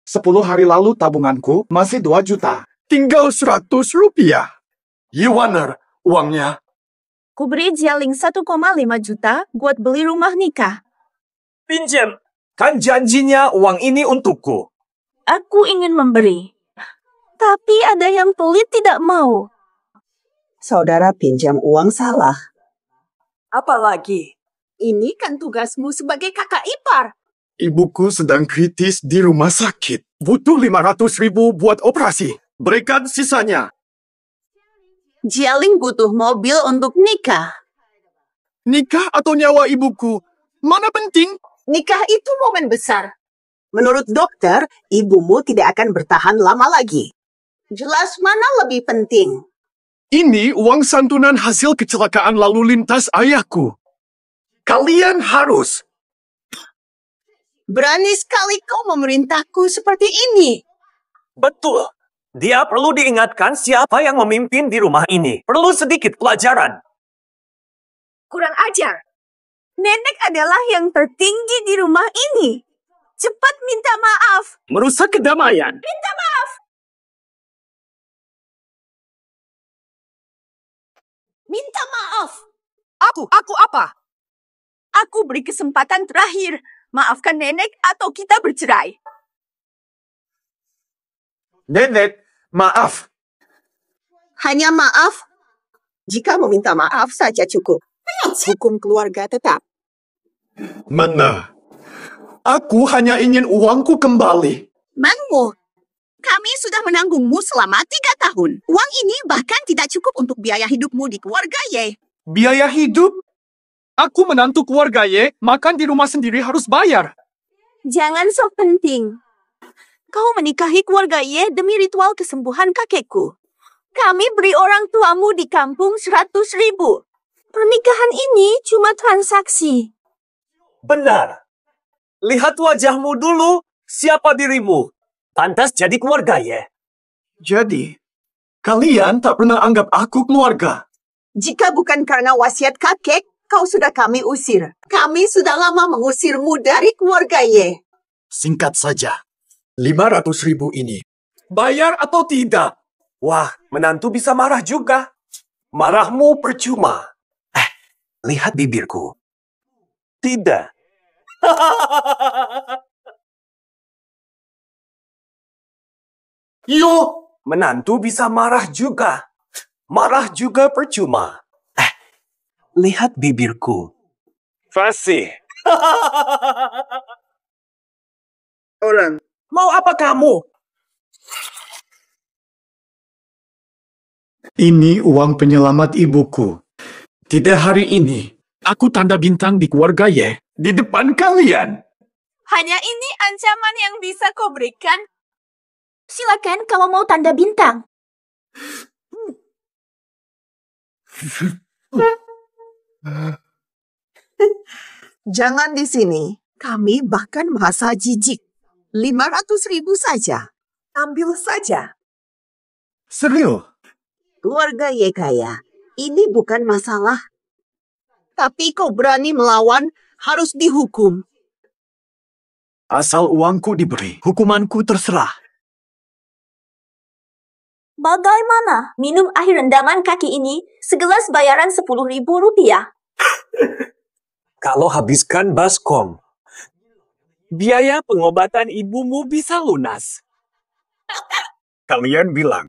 10 hari lalu tabunganku masih 2 juta. Tinggal 100 rupiah. Gimana uangnya? Ku beri Jialing 1,5 juta buat beli rumah nikah. Pinjam. Kan janjinya uang ini untukku. Aku ingin memberi. Tapi ada yang pelit tidak mau. Saudara pinjam uang salah. Apalagi? Ini kan tugasmu sebagai kakak ipar. Ibuku sedang kritis di rumah sakit. Butuh 500 ribu buat operasi. Berikan sisanya. Jialing butuh mobil untuk nikah. Nikah atau nyawa ibuku? Mana penting? Nikah itu momen besar. Menurut dokter, ibumu tidak akan bertahan lama lagi. Jelas mana lebih penting? Ini uang santunan hasil kecelakaan lalu lintas ayahku. Kalian harus. Berani sekali kau memerintahku seperti ini. Betul. Dia perlu diingatkan siapa yang memimpin di rumah ini. Perlu sedikit pelajaran. Kurang ajar. Nenek adalah yang tertinggi di rumah ini. Cepat minta maaf. Merusak kedamaian. Minta maaf. Minta maaf. Aku apa? Aku beri kesempatan terakhir. Maafkan nenek atau kita bercerai. Nenek, maaf. Hanya maaf? Jika meminta maaf saja cukup. Hukum keluarga tetap. Mana? Aku hanya ingin uangku kembali. Mangmu, kami sudah menanggungmu selama 3 tahun. Uang ini bahkan tidak cukup untuk biaya hidupmu di keluarga Ye. Biaya hidup? Aku menantu keluarga Ye, makan di rumah sendiri harus bayar. Jangan sok penting. Kau menikahi keluarga Ye demi ritual kesembuhan kakekku. Kami beri orang tuamu di kampung 100 ribu. Pernikahan ini cuma transaksi. Benar. Lihat wajahmu dulu. Siapa dirimu? Pantas jadi keluarga Ye. Jadi, kalian tak pernah anggap aku keluarga. Jika bukan karena wasiat kakek, kau sudah kami usir. Kami sudah lama mengusirmu dari keluarga Ye. Singkat saja. 500 ribu ini. Bayar atau tidak? Wah, menantu bisa marah juga. Marahmu percuma. Lihat bibirku. Tidak. Yo! Menantu bisa marah juga. Marah juga percuma. Lihat bibirku. Fasih. Orang. Mau apa kamu? Ini uang penyelamat ibuku. Tidak hari ini. Aku tanda bintang di keluarga Ye. Di depan kalian. Hanya ini ancaman yang bisa kau berikan. Silakan kalau mau tanda bintang. Jangan di sini. Kami bahkan merasa jijik. 500 ribu saja. Ambil saja. Serius? Keluarga Ye kaya. Ini bukan masalah. Tapi kau berani melawan, harus dihukum. Asal uangku diberi, hukumanku terserah. Bagaimana minum air rendaman kaki ini segelas bayaran 10 ribu rupiah? Kalau habiskan baskom, biaya pengobatan ibumu bisa lunas. Kalian bilang,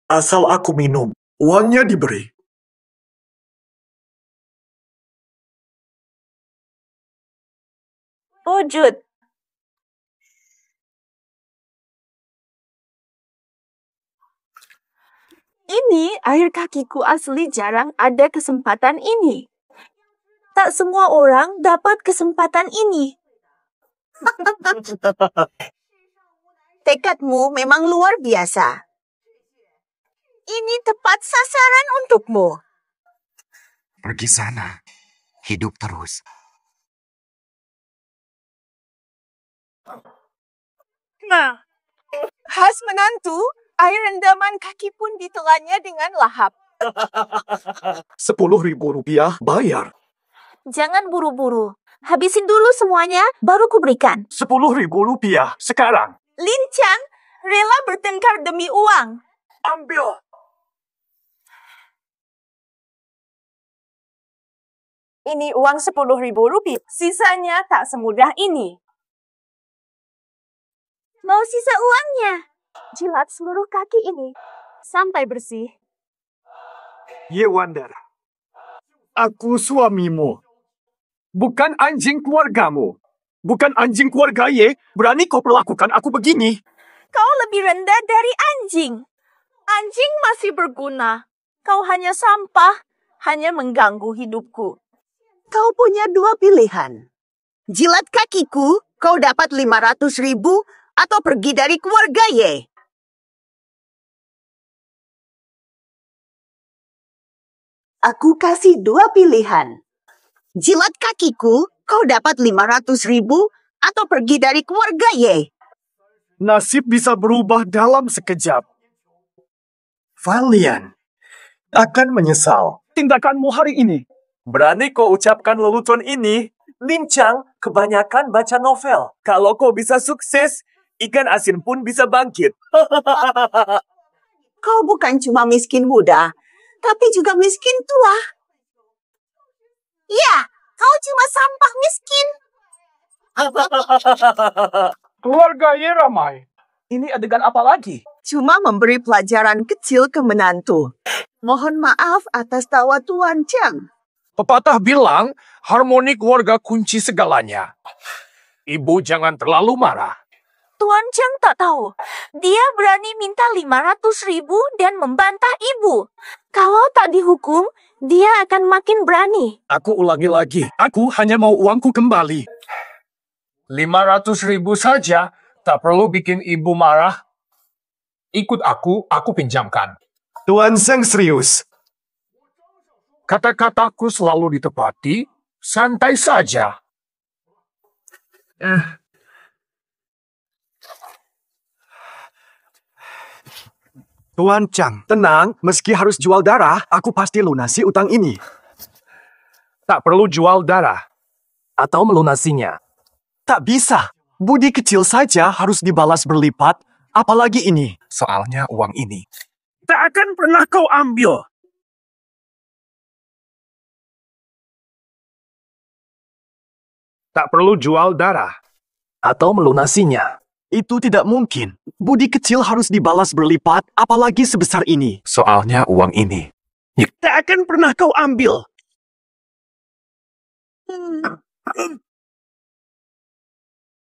asal aku minum, uangnya diberi. Wujud. Ini air kakiku asli, jarang ada kesempatan ini. Tak semua orang dapat kesempatan ini. Tekadmu memang luar biasa. Ini tepat sasaran untukmu. Pergi sana. Hidup terus. Nah, khas menantu, air rendaman kaki pun ditelannya dengan lahap. 10 ribu rupiah bayar. Jangan buru-buru. Habisin dulu semuanya, baru kuberikan. 10 ribu rupiah sekarang. Lin Chang rela bertengkar demi uang. Ambil. Ini uang 10.000 rupiah. Sisanya tak semudah ini. Mau sisa uangnya? Jilat seluruh kaki ini sampai bersih. Ye Wonder, aku suamimu. Bukan anjing keluargamu. Bukan anjing keluarga Ye. Berani kau perlakukan aku begini? Kau lebih rendah dari anjing. Anjing masih berguna. Kau hanya sampah, hanya mengganggu hidupku. Kau punya dua pilihan. Jilat kakiku, kau dapat 500.000 atau pergi dari keluarga Ye. Aku kasih dua pilihan. Jilat kakiku, kau dapat 500.000 atau pergi dari keluarga Ye. Nasib bisa berubah dalam sekejap. Valian akan menyesal tindakanmu hari ini. Berani kau ucapkan lelucon ini? Lin Chang kebanyakan baca novel. Kalau kau bisa sukses, ikan asin pun bisa bangkit. Kau bukan cuma miskin muda, tapi juga miskin tua. Ya, kau cuma sampah miskin. Keluarga Ye ramai. Ini adegan apa lagi? Cuma memberi pelajaran kecil ke menantu. Mohon maaf atas tawa Tuan Chang. Pepatah bilang, harmoni keluarga kunci segalanya. Ibu jangan terlalu marah. Tuan Chang tak tahu. Dia berani minta 500.000 dan membantah ibu. Kalau tak dihukum, dia akan makin berani. Aku ulangi lagi. Aku hanya mau uangku kembali. 500.000 saja. Tak perlu bikin ibu marah. Ikut aku pinjamkan. Tuan Seng serius. Kata-kataku selalu ditepati. Santai saja. Tuan Chang, tenang. Meski harus jual darah, aku pasti lunasi utang ini. Tak perlu jual darah. Atau melunasinya. Tak bisa. Budi kecil saja harus dibalas berlipat. Apalagi ini. Soalnya uang ini tak akan pernah kau ambil. Tak perlu jual darah. Atau melunasinya. Itu tidak mungkin. Budi kecil harus dibalas berlipat, apalagi sebesar ini. Soalnya uang ini tak akan pernah kau ambil.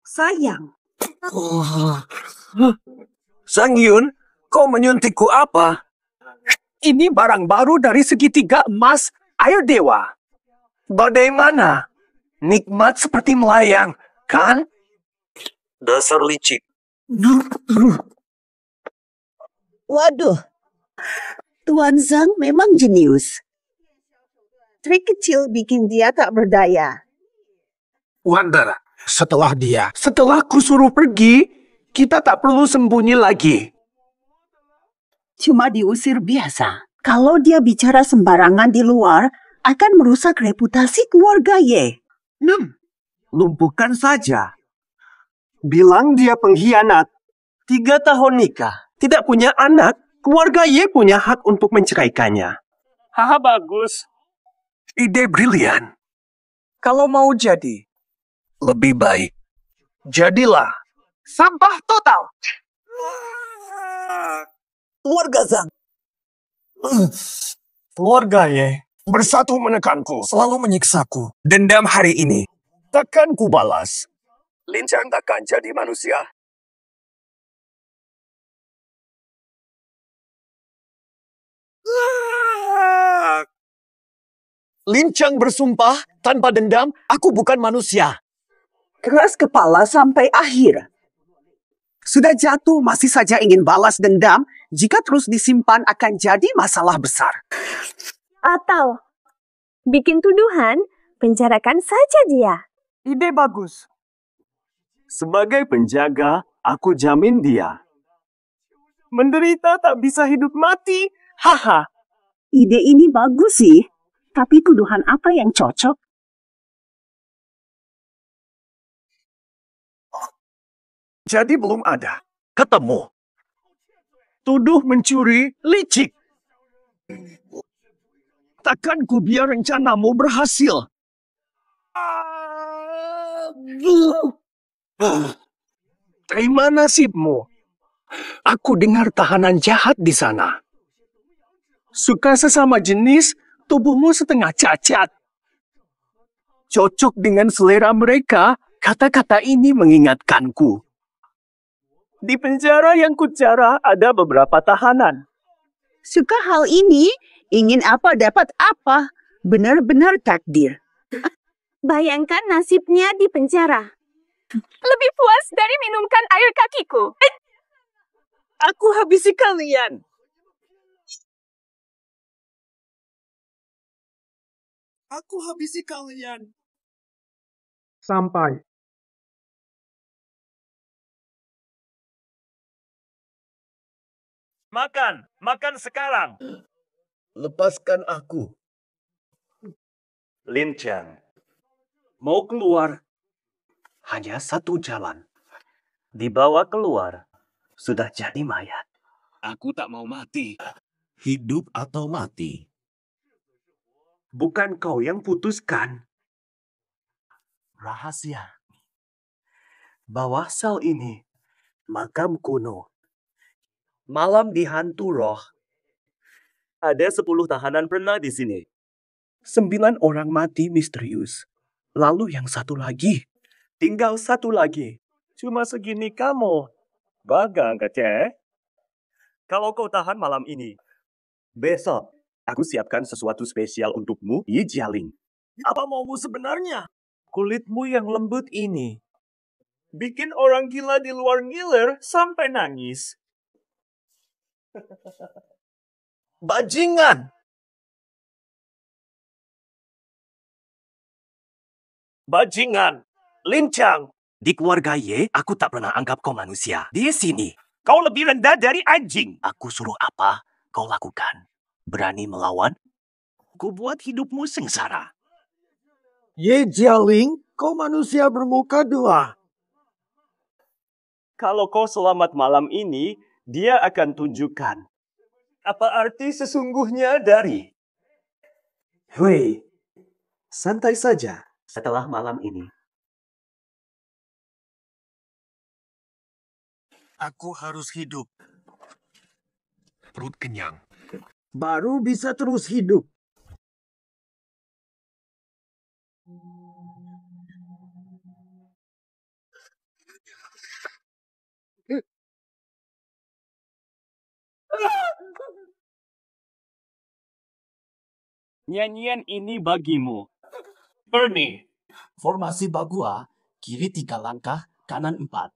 Sayang. Sang Yun, kau menyuntikku apa? Ini barang baru dari segitiga emas air dewa. Bagaimana? Nikmat seperti melayang, kan? Dasar licik. Waduh. Tuan Zhang memang jenius. Trik kecil bikin dia tak berdaya. Wonder, setelah ku suruh pergi, kita tak perlu sembunyi lagi. Cuma diusir biasa. Kalau dia bicara sembarangan di luar, akan merusak reputasi keluarga Ye. Lumpuhkan saja. Bilang dia pengkhianat. 3 tahun nikah. Tidak punya anak. Keluarga Ye punya hak untuk menceraikannya. Haha, bagus. Ide brilian. Kalau mau jadi, lebih baik. Jadilah. Sampah total. Keluarga Zhang. Keluarga Ye bersatu menekanku, selalu menyiksaku. Dendam hari ini. Takkan ku balas. Lin Chang takkan jadi manusia. Lin Chang bersumpah, tanpa dendam, aku bukan manusia. Keras kepala sampai akhir. Sudah jatuh masih saja ingin balas dendam, jika terus disimpan akan jadi masalah besar. Atau bikin tuduhan, penjarakan saja dia. Ide bagus. Sebagai penjaga, aku jamin dia. Menderita tak bisa hidup mati. Haha. Ide ini bagus sih, tapi tuduhan apa yang cocok? Jadi belum ada. Ketemu. Tuduh mencuri, licik. Takkan ku biar rencanamu berhasil. Terima nasibmu. Aku dengar tahanan jahat di sana. Suka sesama jenis, tubuhmu setengah cacat. Cocok dengan selera mereka, kata-kata ini mengingatkanku. Di penjara yang kujara ada beberapa tahanan. Suka hal ini, ingin apa dapat apa. Benar-benar takdir. Bayangkan nasibnya di penjara. Lebih puas dari minumkan air kakiku. Aku habisi kalian. Aku habisi kalian. Sampai. Makan sekarang. Lepaskan aku. Lin Chang, mau keluar? Hanya satu jalan. Dibawa keluar, sudah jadi mayat. Aku tak mau mati. Hidup atau mati? Bukan kau yang putuskan. Rahasia. Bawah sel ini, makam kuno. Malam dihantu roh. Ada 10 tahanan pernah di sini. 9 orang mati misterius. Lalu yang satu lagi. Tinggal satu lagi. Cuma segini kamu. Bagang kecil. Kalau kau tahan malam ini, besok aku siapkan sesuatu spesial untukmu di Jialing. Apa maumu sebenarnya? Kulitmu yang lembut ini bikin orang gila di luar ngiler sampai nangis. Bajingan! Bajingan! Lincang! Di keluarga Ye, aku tak pernah anggap kau manusia. Di sini, kau lebih rendah dari anjing. Aku suruh apa, kau lakukan. Berani melawan? Ku buat hidupmu sengsara. Ye Jialing, kau manusia bermuka 2. Kalau kau selamat malam ini, dia akan tunjukkan apa arti sesungguhnya dari. Hui, santai saja setelah malam ini. Aku harus hidup. Perut kenyang. Baru bisa terus hidup. Nyanyian ini bagimu. Bernie. Formasi Bagua, kiri 3 langkah, kanan 4.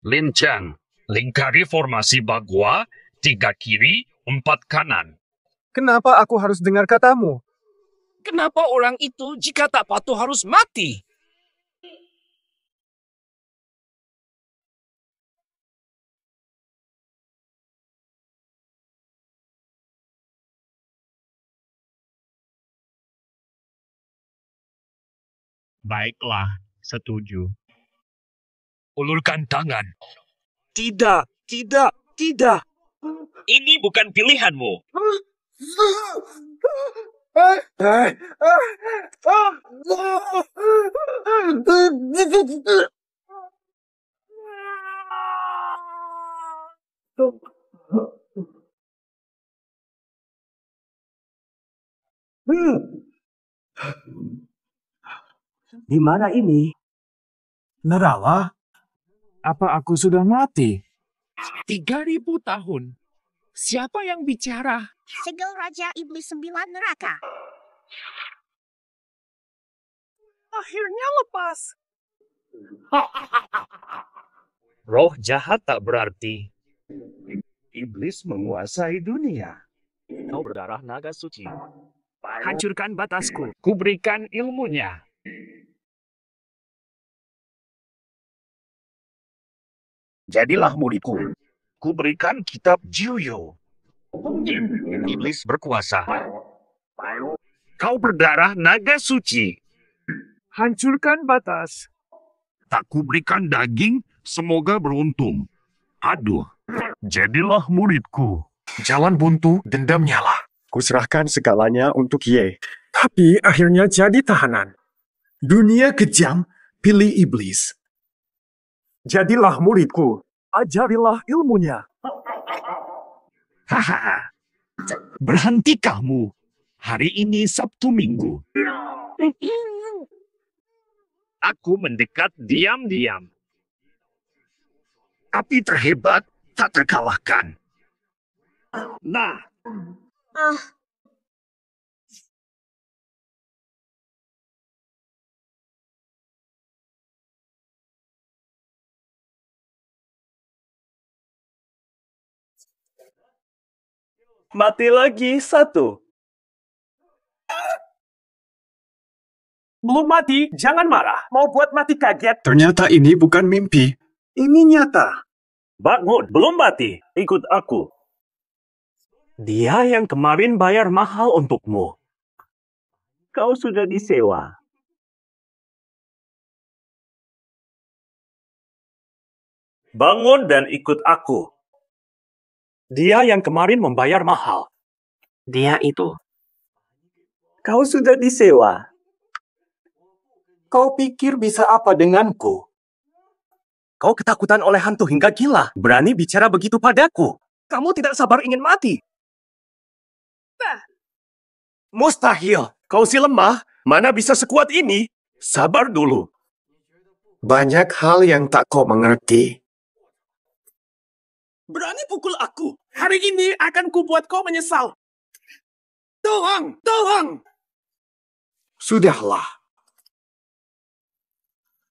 Lin Chang, lingkari formasi Bagua, 3 kiri, 4 kanan. Kenapa aku harus dengar katamu? Kenapa orang itu jika tak patuh harus mati? Baiklah, setuju. Ulurkan tangan. Tidak, tidak, tidak. Ini bukan pilihanmu. Di mana ini? Nerala? Apa aku sudah mati? 3.000 tahun. Siapa yang bicara? Segel Raja Iblis 9 neraka. Akhirnya lepas. Roh jahat tak berarti. Iblis menguasai dunia. Kau berdarah naga suci. Hancurkan batasku. Kuberikan ilmunya. Jadilah muridku. Kuberikan kitab Jiuyo. Iblis berkuasa. Kau berdarah naga suci. Hancurkan batas. Tak kuberikan daging, semoga beruntung. Aduh, jadilah muridku. Jalan buntu, dendam nyala. Kuserahkan segalanya untuk Ye. Tapi akhirnya jadi tahanan. Dunia kejam, pilih iblis. Jadilah muridku. Ajarilah ilmunya. Haha. Berhenti kamu. Hari ini Sabtu Minggu. Aku mendekat diam-diam. Tapi terhebat, tak terkalahkan. Nah, Mati lagi satu. Belum mati, jangan marah. Mau buat mati kaget. Ternyata ini bukan mimpi. Ini nyata. Bangun, belum mati. Ikut aku. Dia yang kemarin bayar mahal untukmu. Kau sudah disewa. Bangun dan ikut aku. Dia yang kemarin membayar mahal. Dia itu. Kau sudah disewa. Kau pikir bisa apa denganku? Kau ketakutan oleh hantu hingga gila. Berani bicara begitu padaku. Kamu tidak sabar ingin mati. Mustahil. Kau si lemah. Mana bisa sekuat ini? Sabar dulu. Banyak hal yang tak kau mengerti. Berani pukul aku. Hari ini akan kubuat kau menyesal. Tolong, tolong. Sudahlah.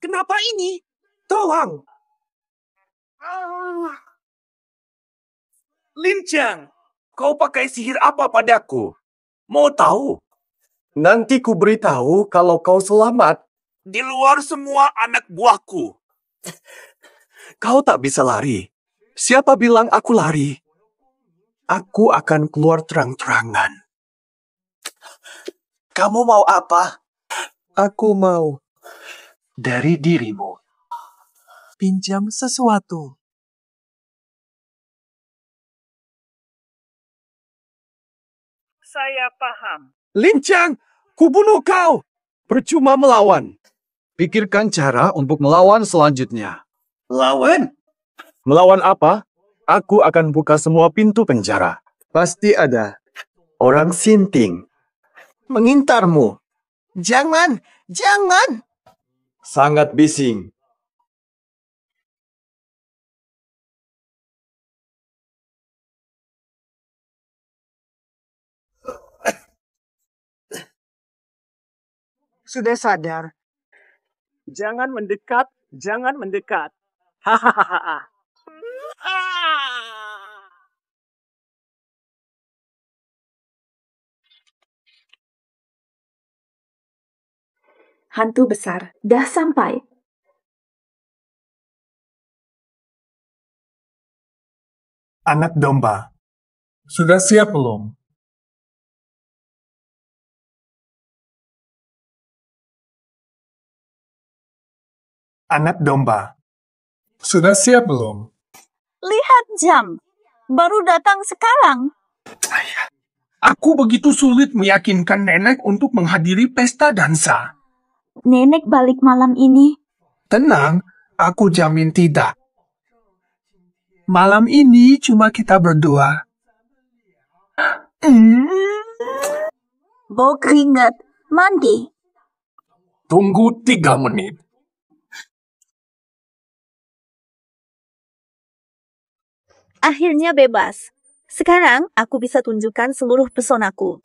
Kenapa ini? Tolong. Lincang. Kau pakai sihir apa padaku? Mau tahu? Nanti ku beritahu kalau kau selamat. Di luar semua anak buahku. Kau tak bisa lari. Siapa bilang aku lari? Aku akan keluar terang-terangan. Kamu mau apa? Aku mau dari dirimu. Pinjam sesuatu. Saya paham. Lincang, ku bunuh kau. Percuma melawan. Pikirkan cara untuk melawan selanjutnya. Lawan? Melawan apa? Aku akan buka semua pintu penjara. Pasti ada orang sinting mengintarmu. Jangan, jangan. Sangat bising. Sudah sadar. Jangan mendekat, jangan mendekat. Hahaha. Hantu besar dah sampai. Anak domba. Sudah siap belum? Anak domba. Sudah siap belum? Lihat jam. Baru datang sekarang. Aku begitu sulit meyakinkan nenek untuk menghadiri pesta dansa. Nenek balik malam ini. Tenang, aku jamin tidak. Malam ini cuma kita berdua. Bau keringat. Mandi. Tunggu 3 menit. Akhirnya bebas. Sekarang aku bisa tunjukkan seluruh pesonaku.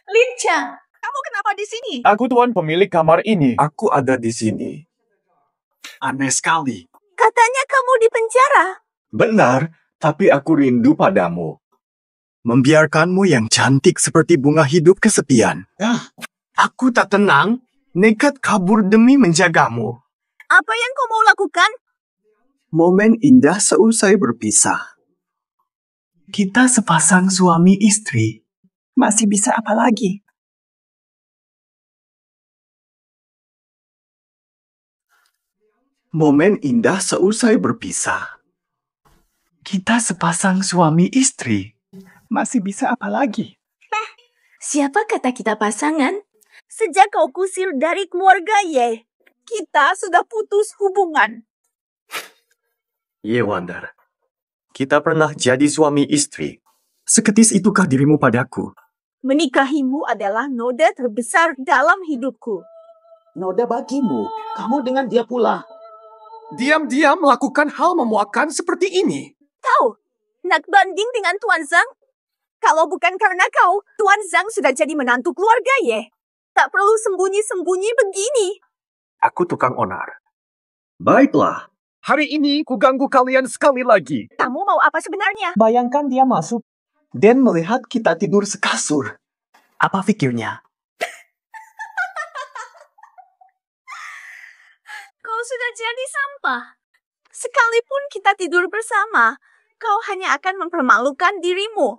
Lincang, kamu kenapa di sini? Aku tuan pemilik kamar ini. Aku ada di sini. Aneh sekali. Katanya kamu di penjara. Benar, tapi aku rindu padamu. Membiarkanmu yang cantik seperti bunga hidup kesepian. Aku tak tenang, nekat kabur demi menjagamu. Apa yang kau mau lakukan? Momen indah seusai berpisah. Kita sepasang suami istri. Masih bisa apa lagi? Momen indah seusai berpisah. Kita sepasang suami istri. Masih bisa apa lagi? Siapa kata kita pasangan? Sejak kau kusir dari keluarga Ye, kita sudah putus hubungan. Ye Wonder, kita pernah jadi suami istri. Seketis itukah dirimu padaku? Menikahimu adalah noda terbesar dalam hidupku. Noda bagimu, kamu dengan dia pula. Diam-diam melakukan hal memuakkan seperti ini. Kau nak banding dengan Tuan Zhang? Kalau bukan karena kau, Tuan Zhang sudah jadi menantu keluarga Ye. Tak perlu sembunyi-sembunyi begini. Aku tukang onar. Baiklah. Hari ini ku ganggu kalian sekali lagi. Kamu mau apa sebenarnya? Bayangkan dia masuk dan melihat kita tidur sekasur. Apa pikirnya? Kau sudah jadi sampah. Sekalipun kita tidur bersama, kau hanya akan mempermalukan dirimu.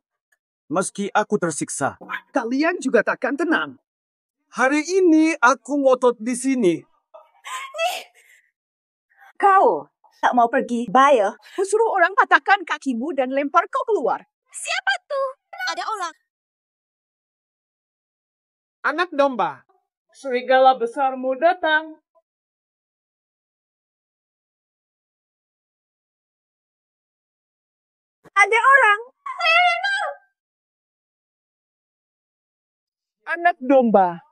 Meski aku tersiksa, Kalian juga takkan tenang. Hari ini aku ngotot di sini. Kau tak mau pergi? Baik, ku suruh orang patahkan kakimu dan lempar kau keluar. Siapa tuh? Ada orang. Anak domba, serigala besarmu datang. Ada orang. Anak domba,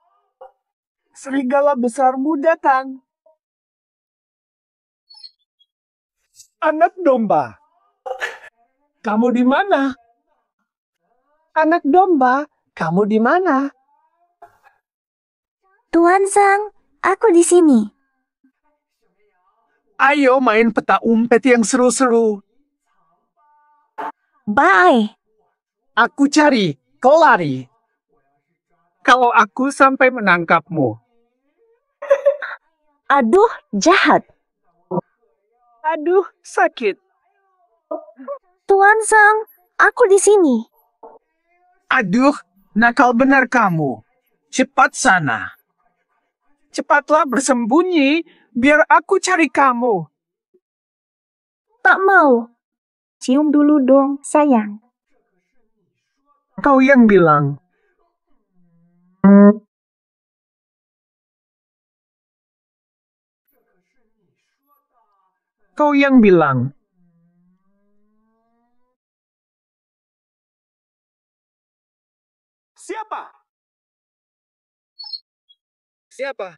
serigala besarmu datang. Anak domba, kamu di mana? Anak domba, kamu di mana? Tuan Zhang, aku di sini. Ayo main peta umpet yang seru-seru. Bye. Aku cari, kau lari. Kalau aku sampai menangkapmu. Aduh, jahat. Aduh, sakit. Tuan Zhang, aku di sini. Aduh, nakal benar kamu. Cepat sana. Cepatlah bersembunyi, biar aku cari kamu. Tak mau. Cium dulu dong, sayang. Kau yang bilang. Kau yang bilang. Siapa? Siapa?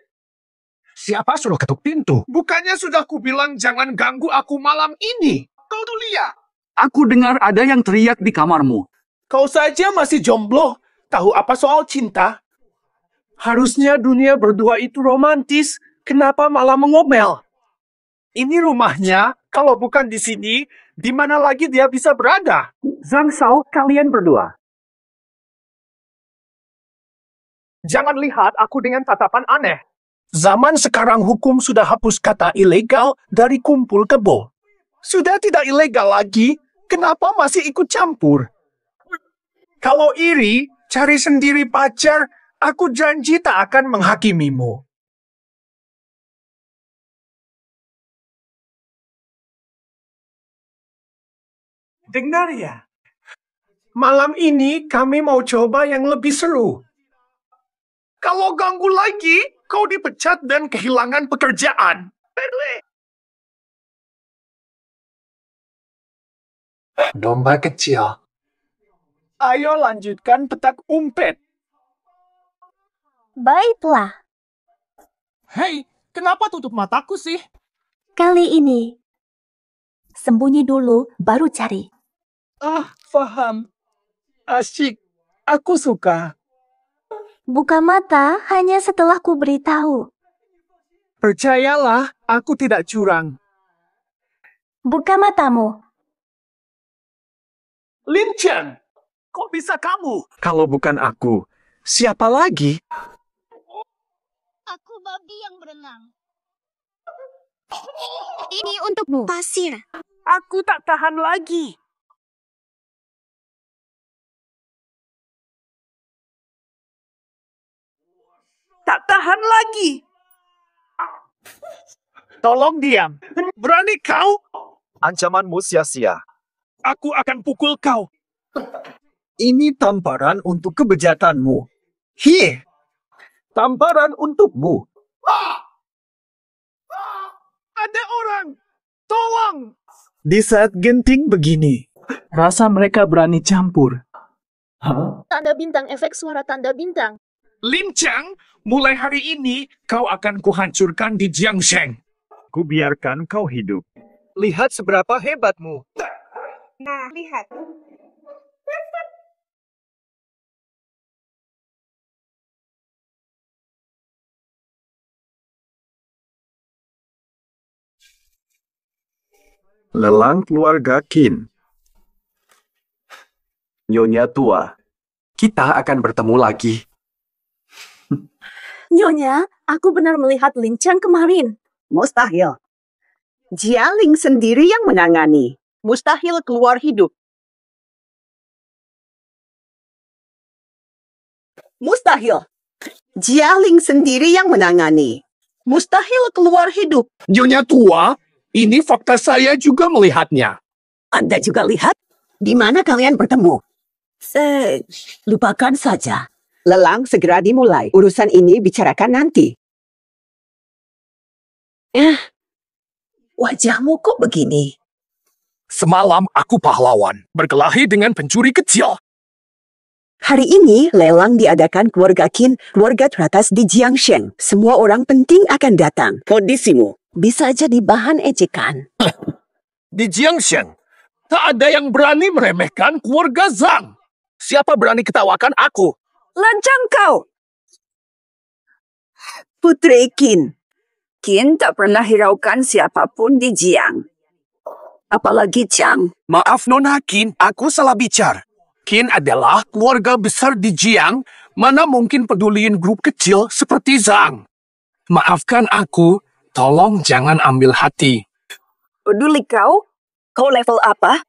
Siapa suruh ketuk pintu? Bukannya sudah kubilang jangan ganggu aku malam ini. Kau tuh lihat. Aku dengar ada yang teriak di kamarmu. Kau saja masih jomblo. Tahu apa soal cinta? Harusnya dunia berdua itu romantis. Kenapa malah mengomel? Ini rumahnya. Kalau bukan di sini, di mana lagi dia bisa berada? Zhang Shao, kalian berdua. Jangan lihat aku dengan tatapan aneh. Zaman sekarang hukum sudah hapus kata ilegal dari kumpul kebo. Sudah tidak ilegal lagi, kenapa masih ikut campur? Kalau iri, cari sendiri pacar, aku janji tak akan menghakimimu. Dengar ya, malam ini kami mau coba yang lebih seru. Kalau ganggu lagi, kau dipecat dan kehilangan pekerjaan. Domba kecil. Ayo lanjutkan petak umpet. Baiklah. Hei, kenapa tutup mataku sih? Kali ini, sembunyi dulu, baru cari. Ah, paham. Asyik. Aku suka. Buka mata hanya setelah ku beritahu. Percayalah, aku tidak curang. Buka matamu. Lin Chen, kok bisa kamu? Kalau bukan aku, siapa lagi? Aku babi yang berenang. Ini untukmu. Pasir. Aku tak tahan lagi. Tak tahan lagi. Tolong diam. Berani kau? Ancamanmu sia-sia. Aku akan pukul kau. Ini tamparan untuk kebejatanmu. Hi! Tamparan untukmu. Ada orang. Tolong. Di saat genting begini, rasa mereka berani campur. Tanda bintang, efek suara tanda bintang. Lim Chang, mulai hari ini kau akan kuhancurkan di Jiangsheng. Kubiarkan kau hidup. Lihat seberapa hebatmu. Nah, lihat. Lelang keluarga Qin. Nyonya tua, kita akan bertemu lagi. Nyonya, aku benar melihat Lin Chang kemarin. Mustahil. Jialing sendiri yang menangani. Mustahil keluar hidup. Mustahil. Jialing sendiri yang menangani. Mustahil keluar hidup. Nyonya tua, ini fakta saya juga melihatnya. Anda juga lihat? Di mana kalian bertemu? Lupakan saja. Lelang segera dimulai. Urusan ini bicarakan nanti. Wajahmu kok begini? Semalam aku pahlawan, berkelahi dengan pencuri kecil. Hari ini lelang diadakan keluarga Qin, keluarga teratas di Jiangsheng. Semua orang penting akan datang. Kondisimu bisa jadi bahan ejekan. Di Jiangsheng, tak ada yang berani meremehkan keluarga Zhang. Siapa berani ketawakan aku? Lancang kau! Putri Qin. Qin tak pernah hiraukan siapapun di Jiang. Apalagi Chang. Maaf Nona Qin, aku salah bicara. Qin adalah keluarga besar di Jiang, mana mungkin peduliin grup kecil seperti Zhang. Maafkan aku, tolong jangan ambil hati. Peduli kau? Kau level apa?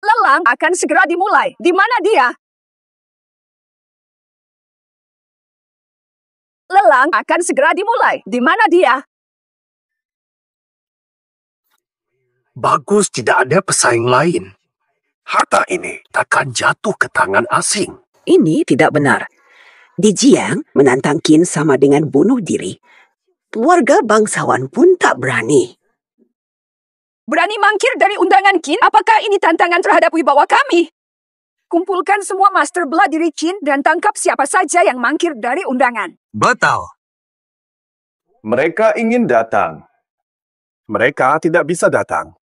Lelang akan segera dimulai. Di mana dia? Lelang akan segera dimulai. Di mana dia? Bagus tidak ada pesaing lain. Harta ini takkan jatuh ke tangan asing. Ini tidak benar. Di Jiang, menantang Qin sama dengan bunuh diri. Keluarga bangsawan pun tak berani. Berani mangkir dari undangan Qin? Apakah ini tantangan terhadap wibawa kami? Kumpulkan semua master bela diri Qin dan tangkap siapa saja yang mangkir dari undangan. Batal. Mereka ingin datang. Mereka tidak bisa datang.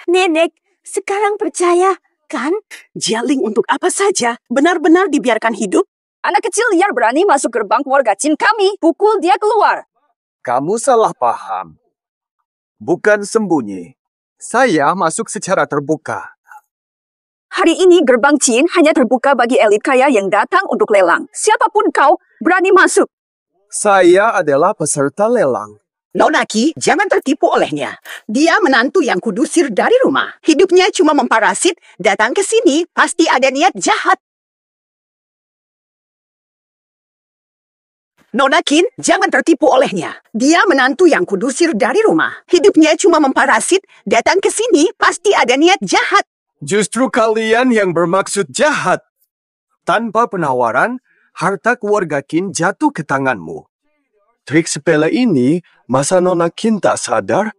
Nenek, sekarang percaya, kan? Jialing untuk apa saja? Benar-benar dibiarkan hidup? Anak kecil liar berani masuk gerbang keluarga Qin kami. Pukul dia keluar. Kamu salah paham. Bukan sembunyi. Saya masuk secara terbuka. Hari ini gerbang Qin hanya terbuka bagi elit kaya yang datang untuk lelang. Siapapun kau, berani masuk. Saya adalah peserta lelang. Nona Qi, jangan tertipu olehnya. Dia menantu yang kudusir dari rumah. Hidupnya cuma memparasit, datang ke sini pasti ada niat jahat. Nona Qin, jangan tertipu olehnya. Dia menantu yang kudusir dari rumah. Hidupnya cuma memparasit, datang ke sini pasti ada niat jahat. Justru kalian yang bermaksud jahat. Tanpa penawaran, harta keluarga Qin jatuh ke tanganmu. Trik sepele ini, masa Nona Qin tak sadar?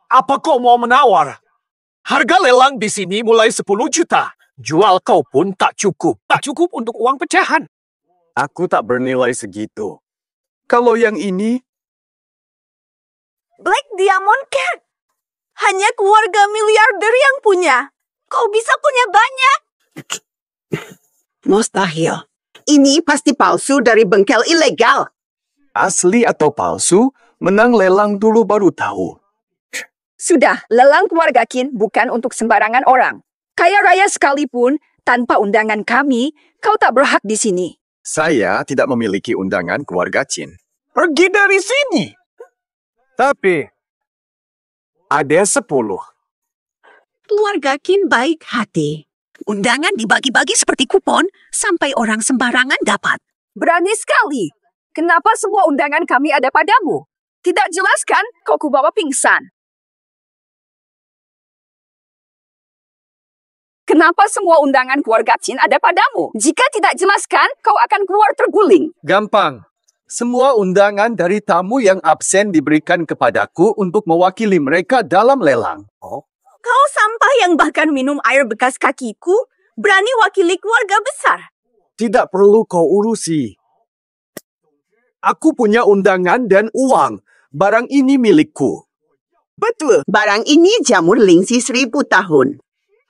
Apa kau mau menawar? Harga lelang di sini mulai 10 juta. Jual kau pun tak cukup. Tak cukup untuk uang pecahan. Aku tak bernilai segitu. Kalau yang ini, Black Diamond Cat. Hanya keluarga miliarder yang punya. Kau bisa punya banyak. Mustahil. Ini pasti palsu dari bengkel ilegal. asli atau palsu, menang lelang dulu baru tahu. Sudah, lelang keluarga Qin bukan untuk sembarangan orang. Kaya raya sekalipun, tanpa undangan kami, kau tak berhak di sini. Saya tidak memiliki undangan keluarga Qin. Pergi dari sini. Tapi, ada 10. Keluarga Kin baik hati. Undangan dibagi-bagi seperti kupon sampai orang sembarangan dapat. Berani sekali. Kenapa semua undangan kami ada padamu? Tidak jelas kan kau kubawa pingsan? Kenapa semua undangan keluarga Chin ada padamu? Jika tidak jelaskan, kau akan keluar terguling. Gampang. Semua undangan dari tamu yang absen diberikan kepadaku untuk mewakili mereka dalam lelang. Kau sampah yang bahkan minum air bekas kakiku, berani wakili keluarga besar. Tidak perlu kau urusi. Aku punya undangan dan uang. Barang ini milikku. Betul, barang ini jamur lingsi 1000 tahun.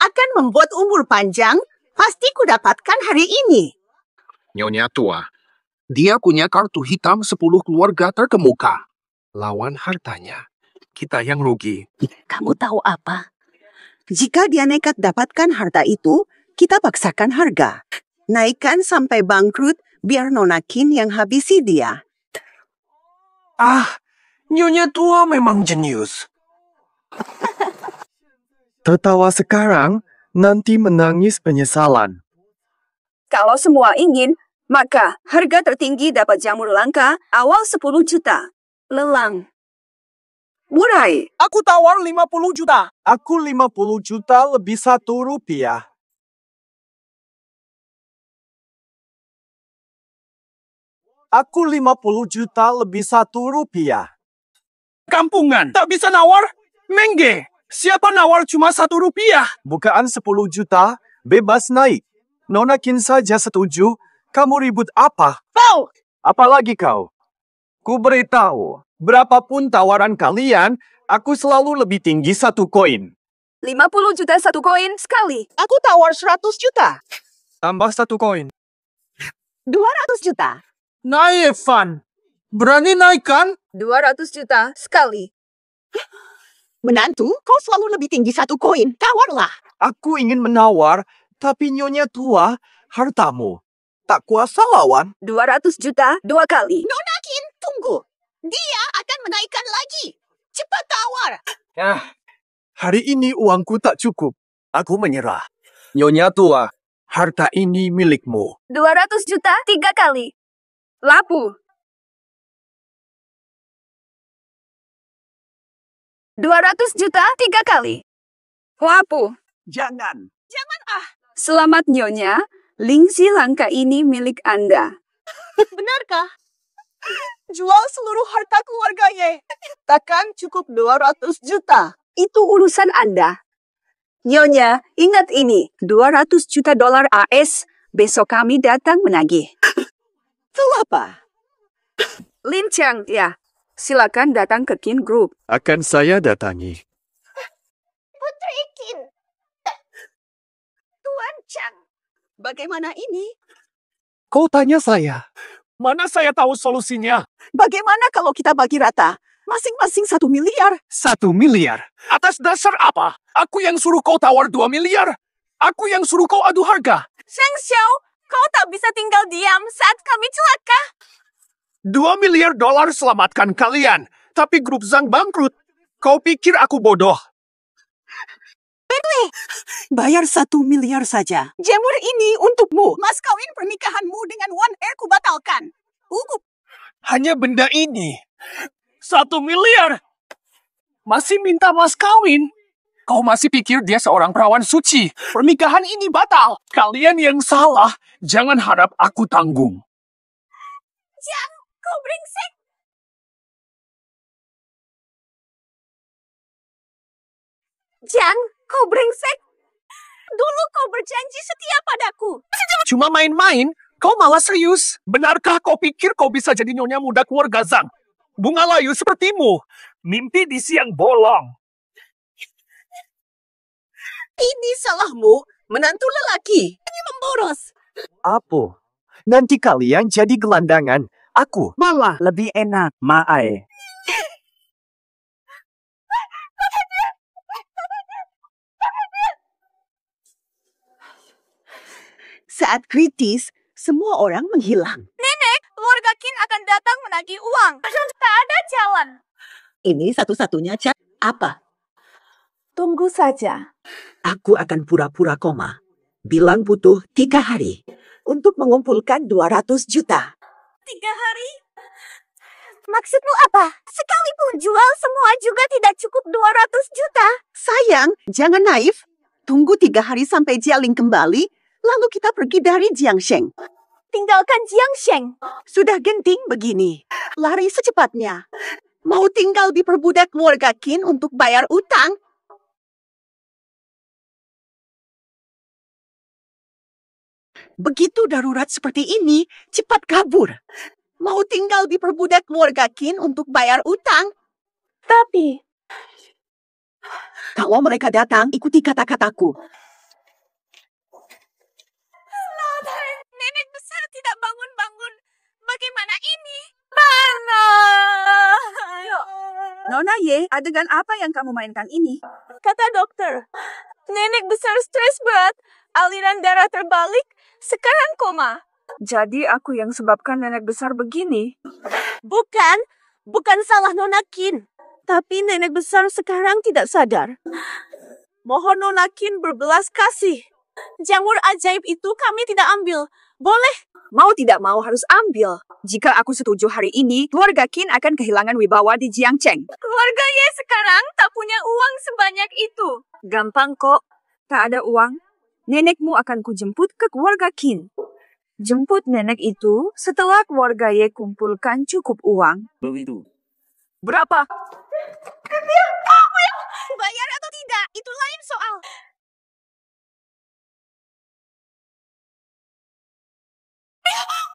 Akan membuat umur panjang, pasti ku dapatkan hari ini. Nyonya tua, dia punya kartu hitam 10 keluarga terkemuka. Lawan hartanya, kita yang rugi. Kamu tahu apa? Jika dia nekat dapatkan harta itu, kita paksakan harga. Naikkan sampai bangkrut, biar Nona Kin yang habisi dia. Nyonya tua memang jenius. Tertawa sekarang, nanti menangis penyesalan. Kalau semua ingin, maka harga tertinggi dapat jamur langka awal 10 juta. Lelang. Murai. Aku tawar 50 juta. Aku 50 juta lebih Rp1. Aku 50 juta lebih Rp1. Kampungan, tak bisa nawar? Mengge, siapa nawar cuma Rp1? Bukaan 10 juta, bebas naik. Nona Kin saja setuju, kamu ribut apa? Kau! Apalagi kau? Ku beritahu, berapapun tawaran kalian, aku selalu lebih tinggi 1 koin. 50 juta 1 koin sekali. Aku tawar 100 juta. Tambah 1 koin. 200 juta. Naik, Van. Berani naik kan? 200 juta sekali. Menantu, kau selalu lebih tinggi 1 koin. Tawarlah. Aku ingin menawar, tapi Nyonya tua, hartamu. Tak kuasa lawan. 200 juta 2 kali. Nona Kin, tunggu. Dia akan menaikkan lagi. Cepat tawar. Hari ini uangku tak cukup. Aku menyerah. Nyonya tua, harta ini milikmu. 200 juta 3 kali. Lapu. 200 juta 3 kali. Lapu. Jangan. Selamat Nyonya, lingsi langka ini milik Anda. Benarkah? Jual seluruh harta keluarga Ye. Takkan cukup 200 juta. Itu urusan Anda. Nyonya, ingat ini, 200 juta dolar AS, besok kami datang menagih. Itu apa? Lin Chang, ya. Silakan datang ke Kin Group. Akan saya datangi. Putri Kin. Tuan Chang, bagaimana ini? Kau tanya saya. Mana saya tahu solusinya? Bagaimana kalau kita bagi rata? Masing-masing 1 miliar. 1 miliar. Atas dasar apa? Aku yang suruh kau tawar 2 miliar. Aku yang suruh kau adu harga. Sheng Xiao, kau tak bisa tinggal diam saat kami celaka. 2 miliar dolar selamatkan kalian. Tapi grup Zhang bangkrut. Kau pikir aku bodoh? Bayar 1 miliar saja. Jamur ini untukmu. Mas kawin pernikahanmu dengan One Air kubatalkan. Hanya benda ini. 1 miliar. Masih minta mas kawin. Kau masih pikir dia seorang perawan suci. Pernikahan ini batal. Kalian yang salah. Jangan harap aku tanggung. Jang, kau brengsek. Jang, kau brengsek. Dulu kau berjanji setia padaku. Cuma main-main, kau malah serius. Benarkah kau pikir kau bisa jadi nyonya muda keluarga Zhang? Bunga layu sepertimu. Mimpi di siang bolong. Ini salahmu, menantu lelaki. Ini memboros. Apa? Nanti kalian jadi gelandangan. Aku. Malah lebih enak, Mae. Saat kritis, semua orang menghilang. Nenek, keluarga Qin akan datang menagih lagi uang. Tak ada jalan. Ini satu-satunya cara. Apa? Tunggu saja. Aku akan pura-pura koma. Bilang butuh 3 hari untuk mengumpulkan 200 juta. 3 hari? Maksudmu apa? Sekalipun jual semua juga tidak cukup 200 juta. Sayang, jangan naif. Tunggu 3 hari sampai Jialing kembali, lalu kita pergi dari Jiangsheng. Tinggalkan Jiangsheng. Sudah genting begini. Lari secepatnya. Mau tinggal diperbudak keluarga Qin untuk bayar utang? Begitu darurat seperti ini, cepat kabur. Mau tinggal diperbudak keluarga Qin untuk bayar utang? Tapi, kalau mereka datang, ikuti kata-kataku. nenek besar tidak bangun-bangun. Bagaimana ini? Nona Ye, adegan apa yang kamu mainkan ini? Kata dokter, nenek besar stres berat, aliran darah terbalik, sekarang koma. Jadi aku yang sebabkan nenek besar begini. Bukan salah Nona Qin. Tapi nenek besar sekarang tidak sadar. Mohon Nona Qin berbelas kasih. Jamur ajaib itu kami tidak ambil. Boleh? Mau tidak mau harus ambil. Jika aku setuju hari ini, keluarga Qin akan kehilangan wibawa di Jiangsheng. Keluarga Ye sekarang tak punya uang sebanyak itu. Gampang kok. Tak ada uang. Nenekmu akan kujemput ke keluarga Qin. Jemput nenek itu setelah keluarga Ye kumpulkan cukup uang. Begitu. Berapa? Kamu yang bayar atau tidak, itu lain soal.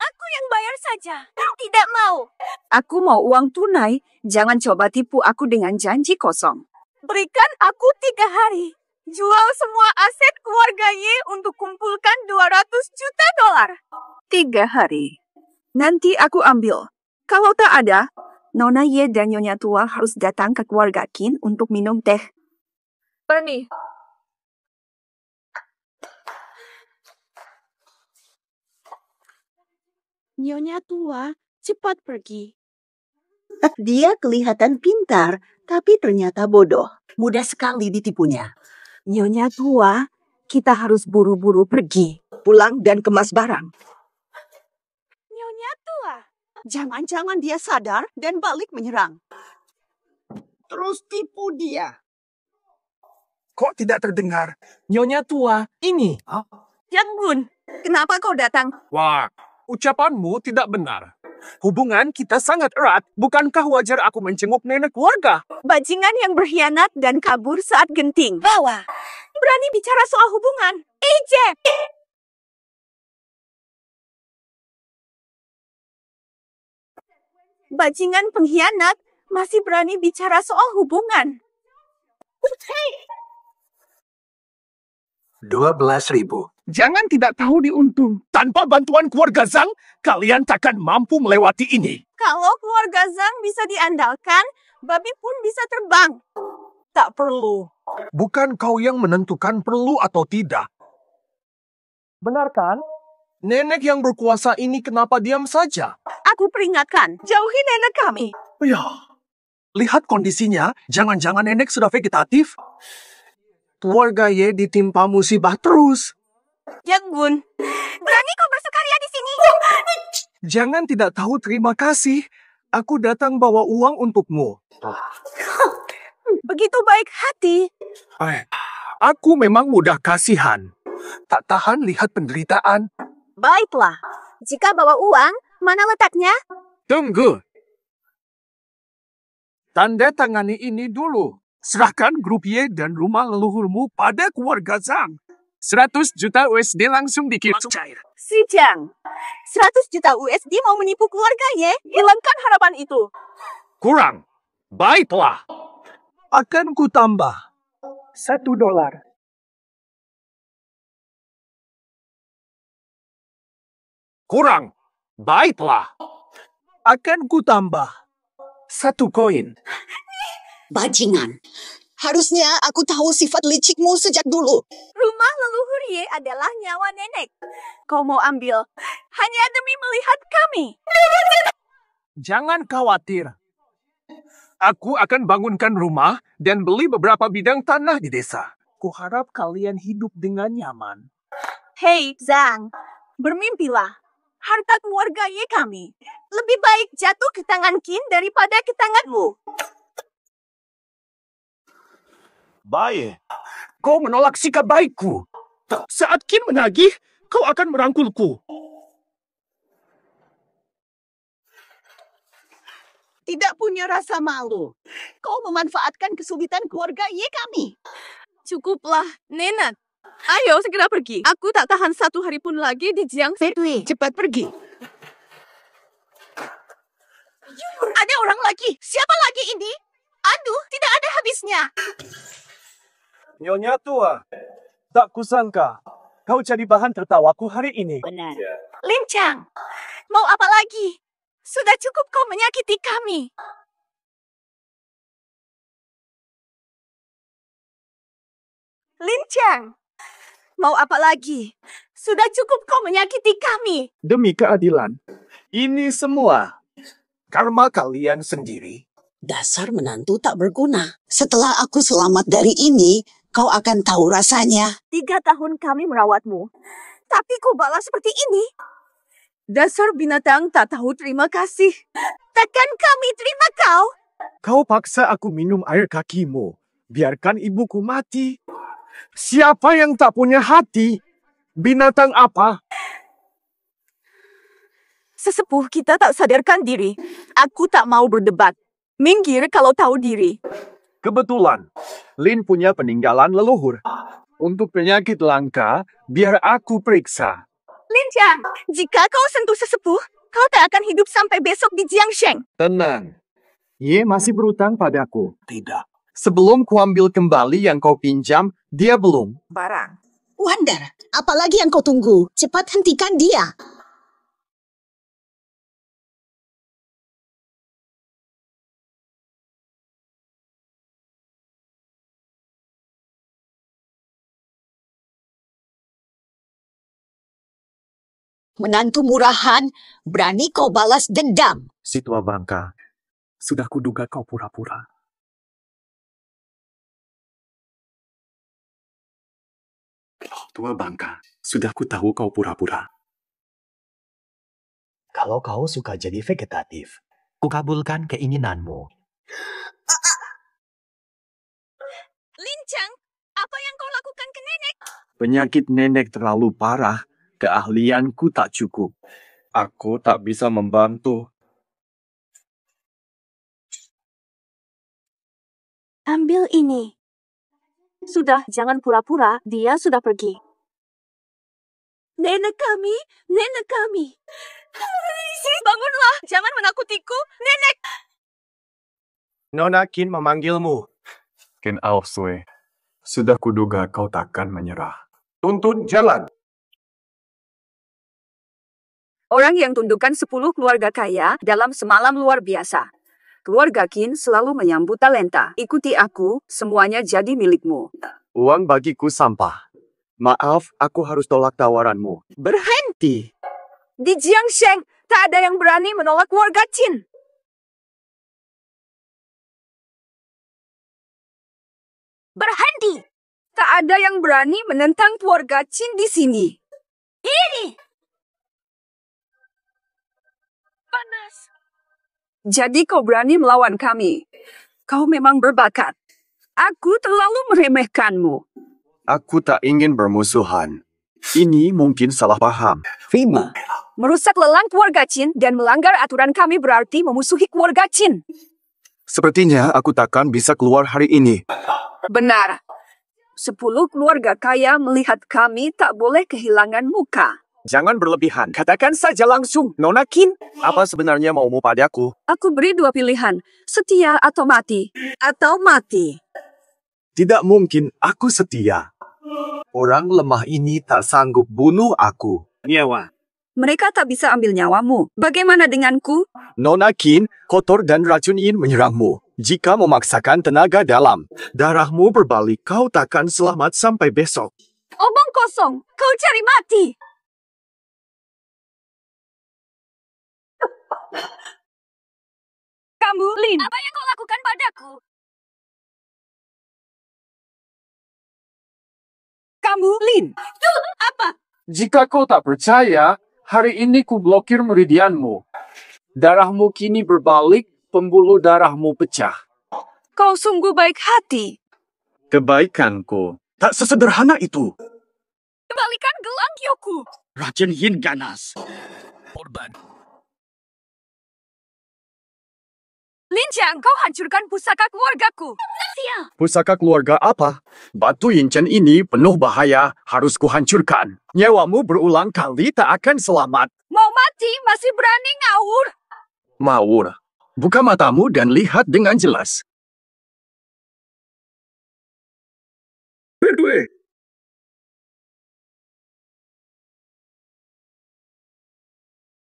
Aku yang bayar saja. Tidak mau. Aku mau uang tunai. Jangan coba tipu aku dengan janji kosong. Berikan aku 3 hari. Jual semua aset keluarga Ye untuk kumpulkan 200 juta dolar. 3 hari. Nanti aku ambil. Kalau tak ada, Nona Ye dan Nyonya Tua harus datang ke keluarga Qin untuk minum teh. Bernie. Nyonya Tua, cepat pergi. Dia kelihatan pintar, tapi ternyata bodoh. Mudah sekali ditipunya. Nyonya Tua, kita harus buru-buru pergi. Pulang dan kemas barang. Nyonya Tua. Jangan-jangan dia sadar dan balik menyerang. Terus tipu dia. Kok tidak terdengar? Nyonya Tua, ini. Yang Gun, kenapa kau datang? Wah, ucapanmu tidak benar. Hubungan kita sangat erat. Bukankah wajar aku mencenguk nenek keluarga? Bajingan yang berkhianat dan kabur saat genting. Bawa. Berani bicara soal hubungan. Ejek. Bajingan pengkhianat masih berani bicara soal hubungan. 12.000. Jangan tidak tahu diuntung. Tanpa bantuan keluarga Zhang, kalian takkan mampu melewati ini. Kalau keluarga Zhang bisa diandalkan, babi pun bisa terbang. Tak perlu. Bukan kau yang menentukan perlu atau tidak. Benar kan? Nenek yang berkuasa ini kenapa diam saja? Aku peringatkan, jauhi nenek kami. Ya, lihat kondisinya. Jangan-jangan nenek sudah vegetatif. Keluarga Ye ditimpa musibah terus. Yang Gun, berani kau bersukaria di sini? Jangan tidak tahu terima kasih. Aku datang bawa uang untukmu. Begitu baik hati. Aku memang mudah kasihan. Tak tahan lihat penderitaan. Baiklah, jika bawa uang, mana letaknya? Tunggu. Tanda tangani ini dulu. Serahkan grup Y dan rumah leluhurmu pada keluarga Zhang. 100 juta USD langsung dikirim cair. Si Jiang, 100 juta USD mau menipu keluarga Ye? Hilangkan harapan itu. Kurang. Baiklah. Akan ku tambah $1. Kurang. Baiklah. Akan ku tambah 1 koin. Bajingan. Harusnya aku tahu sifat licikmu sejak dulu. Rumah leluhur Ye adalah nyawa nenek. Kau mau ambil hanya demi melihat kami. Jangan khawatir. Aku akan bangunkan rumah dan beli beberapa bidang tanah di desa. Kuharap kalian hidup dengan nyaman. Hei, Zhang. Bermimpilah. Harta keluarga Ye kami. Lebih baik jatuh ke tangan Qin daripada ke tanganmu. Baik. Kau menolak sikap baikku. Saat Qin menagih, kau akan merangkulku. Tidak punya rasa malu. Kau memanfaatkan kesulitan keluarga Ye kami. Cukuplah, Nenek. Ayo segera pergi. Aku tak tahan 1 hari pun lagi di Jiangsu. Cepat pergi. Ada orang lagi. Siapa lagi ini? Aduh, tidak ada habisnya. Nyonya tua, tak kusangka kau jadi bahan tertawaku hari ini. Benar. Lin Chang, mau apa lagi? Sudah cukup kau menyakiti kami. Lin Chang, mau apa lagi? Sudah cukup kau menyakiti kami. Demi keadilan, ini semua karma kalian sendiri. Dasar menantu tak berguna. Setelah aku selamat dari ini, kau akan tahu rasanya. 3 tahun kami merawatmu, tapi kau balas seperti ini. Dasar binatang tak tahu terima kasih. Takkan kami terima kau? Kau paksa aku minum air kakimu. Biarkan ibuku mati. Siapa yang tak punya hati? Binatang apa? Sesepuh kita tak sadarkan diri. Aku tak mau berdebat. Minggir kalau tahu diri. Kebetulan, Lin punya peninggalan leluhur. Untuk penyakit langka, biar aku periksa. Lin Chang, jika kau sentuh sesepuh, kau tak akan hidup sampai besok di Jiangsheng. Tenang. Ye masih berutang padaku. Tidak. Sebelum kuambil kembali yang kau pinjam, dia belum. Barang. Wandar, apalagi yang kau tunggu? Cepat hentikan dia. Menantu murahan, berani kau balas dendam. Si tua bangka, sudah kuduga kau pura-pura. Tua bangka, sudah kutahu kau pura-pura. Kalau kau suka jadi vegetatif, kukabulkan keinginanmu. Lin Chang, apa yang kau lakukan ke nenek? Penyakit nenek terlalu parah. Keahlianku tak cukup. Aku tak bisa membantu. Ambil ini. Sudah, jangan pura-pura. Dia sudah pergi. Nenek kami, nenek kami. Bangunlah, jangan menakutiku, nenek. Nona Qin memanggilmu. Ken Aosue, sudah kuduga kau takkan menyerah. Tuntun jalan. Orang yang tundukkan 10 keluarga kaya dalam semalam luar biasa. Keluarga Qin selalu menyambut talenta. Ikuti aku, semuanya jadi milikmu. Uang bagiku sampah. Maaf, aku harus tolak tawaranmu. Berhenti. Di Jiangsheng, tak ada yang berani menolak keluarga Qin. Berhenti. Tak ada yang berani menentang keluarga Qin di sini. Ini. Panas. Jadi kau berani melawan kami. Kau memang berbakat. Aku terlalu meremehkanmu. Aku tak ingin bermusuhan. Ini mungkin salah paham. Fima. Merusak lelang keluarga Qin dan melanggar aturan kami berarti memusuhi keluarga Qin. Sepertinya aku takkan bisa keluar hari ini. Benar. 10 keluarga kaya melihat kami tak boleh kehilangan muka. Jangan berlebihan. Katakan saja langsung, Nona Qin. Apa sebenarnya maumu padaku? Aku beri 2 pilihan, setia atau mati. Atau mati. Tidak mungkin aku setia. Orang lemah ini tak sanggup bunuh aku. Nyawa. Mereka tak bisa ambil nyawamu. Bagaimana denganku? Nona Qin, kotor dan racun ingin menyerangmu. Jika memaksakan tenaga dalam, darahmu berbalik, kau takkan selamat sampai besok. Omong kosong, kau cari mati. Lin, apa yang kau lakukan padaku? Kamu, Lin. Apa? Jika kau tak percaya, hari ini ku blokir meridianmu. Darahmu kini berbalik, pembuluh darahmu pecah. Kau sungguh baik hati. Kebaikanku tak sesederhana itu. Kembalikan gelang Kyoku. Racun Yin ganas. Korban. Lin Jiang, kau hancurkan pusaka keluargaku. Sial. Pusaka keluarga apa? Batu Yinchan ini penuh bahaya, harus kuhancurkan. Nyawamu berulang kali tak akan selamat. Mau mati, masih berani ngawur. Mawur, buka matamu dan lihat dengan jelas. Berdua.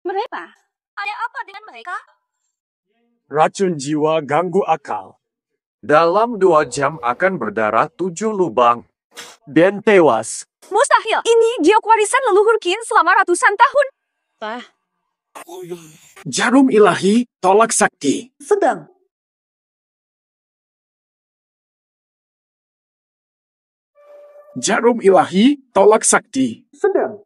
Mereka? Ada apa dengan mereka? Racun jiwa ganggu akal. Dalam 2 jam akan berdarah 7 lubang. Dan tewas. Mustahil. Ini giok warisan leluhur Qin selama ratusan tahun. Pak. Jarum ilahi, tolak sakti. Sedang. Jarum ilahi, tolak sakti. Sedang.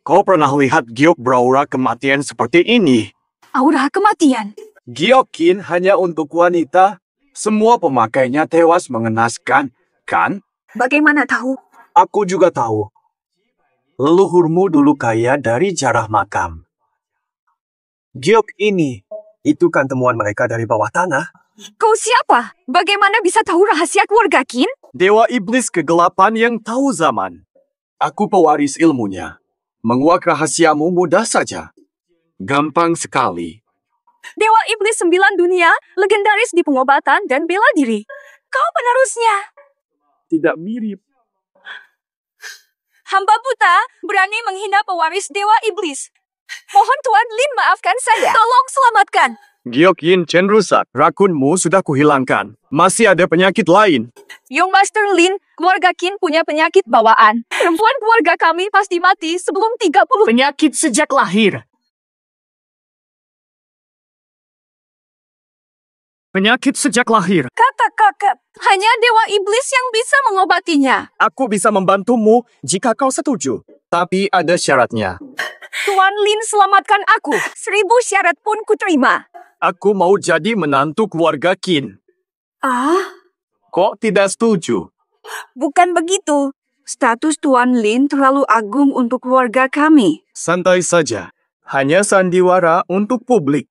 Kau pernah lihat giok beraura kematian seperti ini? Aura kematian. Giok Qin hanya untuk wanita. Semua pemakainya tewas mengenaskan, kan? Bagaimana tahu? Aku juga tahu. Leluhurmu dulu kaya dari jarah makam. Giok ini, itu kan temuan mereka dari bawah tanah. Kau siapa? Bagaimana bisa tahu rahasia keluarga Qin? Dewa iblis kegelapan yang tahu zaman. Aku pewaris ilmunya. Menguak rahasiamu mudah saja. Gampang sekali. Dewa Iblis 9 dunia, legendaris di pengobatan dan bela diri. Kau penerusnya. Tidak mirip. Hamba buta berani menghina pewaris Dewa Iblis. Mohon Tuan Lin maafkan saya. Tolong selamatkan. Giok Yin Chen rusak. Rakunmu sudah kuhilangkan. Masih ada penyakit lain. Young Master Lin, keluarga Qin punya penyakit bawaan. Perempuan keluarga kami pasti mati sebelum 30. Penyakit sejak lahir. Penyakit sejak lahir. Kata kakak, hanya Dewa Iblis yang bisa mengobatinya. Aku bisa membantumu jika kau setuju. Tapi ada syaratnya. Tuan Lin selamatkan aku. 1000 syarat pun kuterima. Aku mau jadi menantu keluarga Qin. Ah? Kok tidak setuju? Bukan begitu. Status Tuan Lin terlalu agung untuk keluarga kami. Santai saja. Hanya sandiwara untuk publik.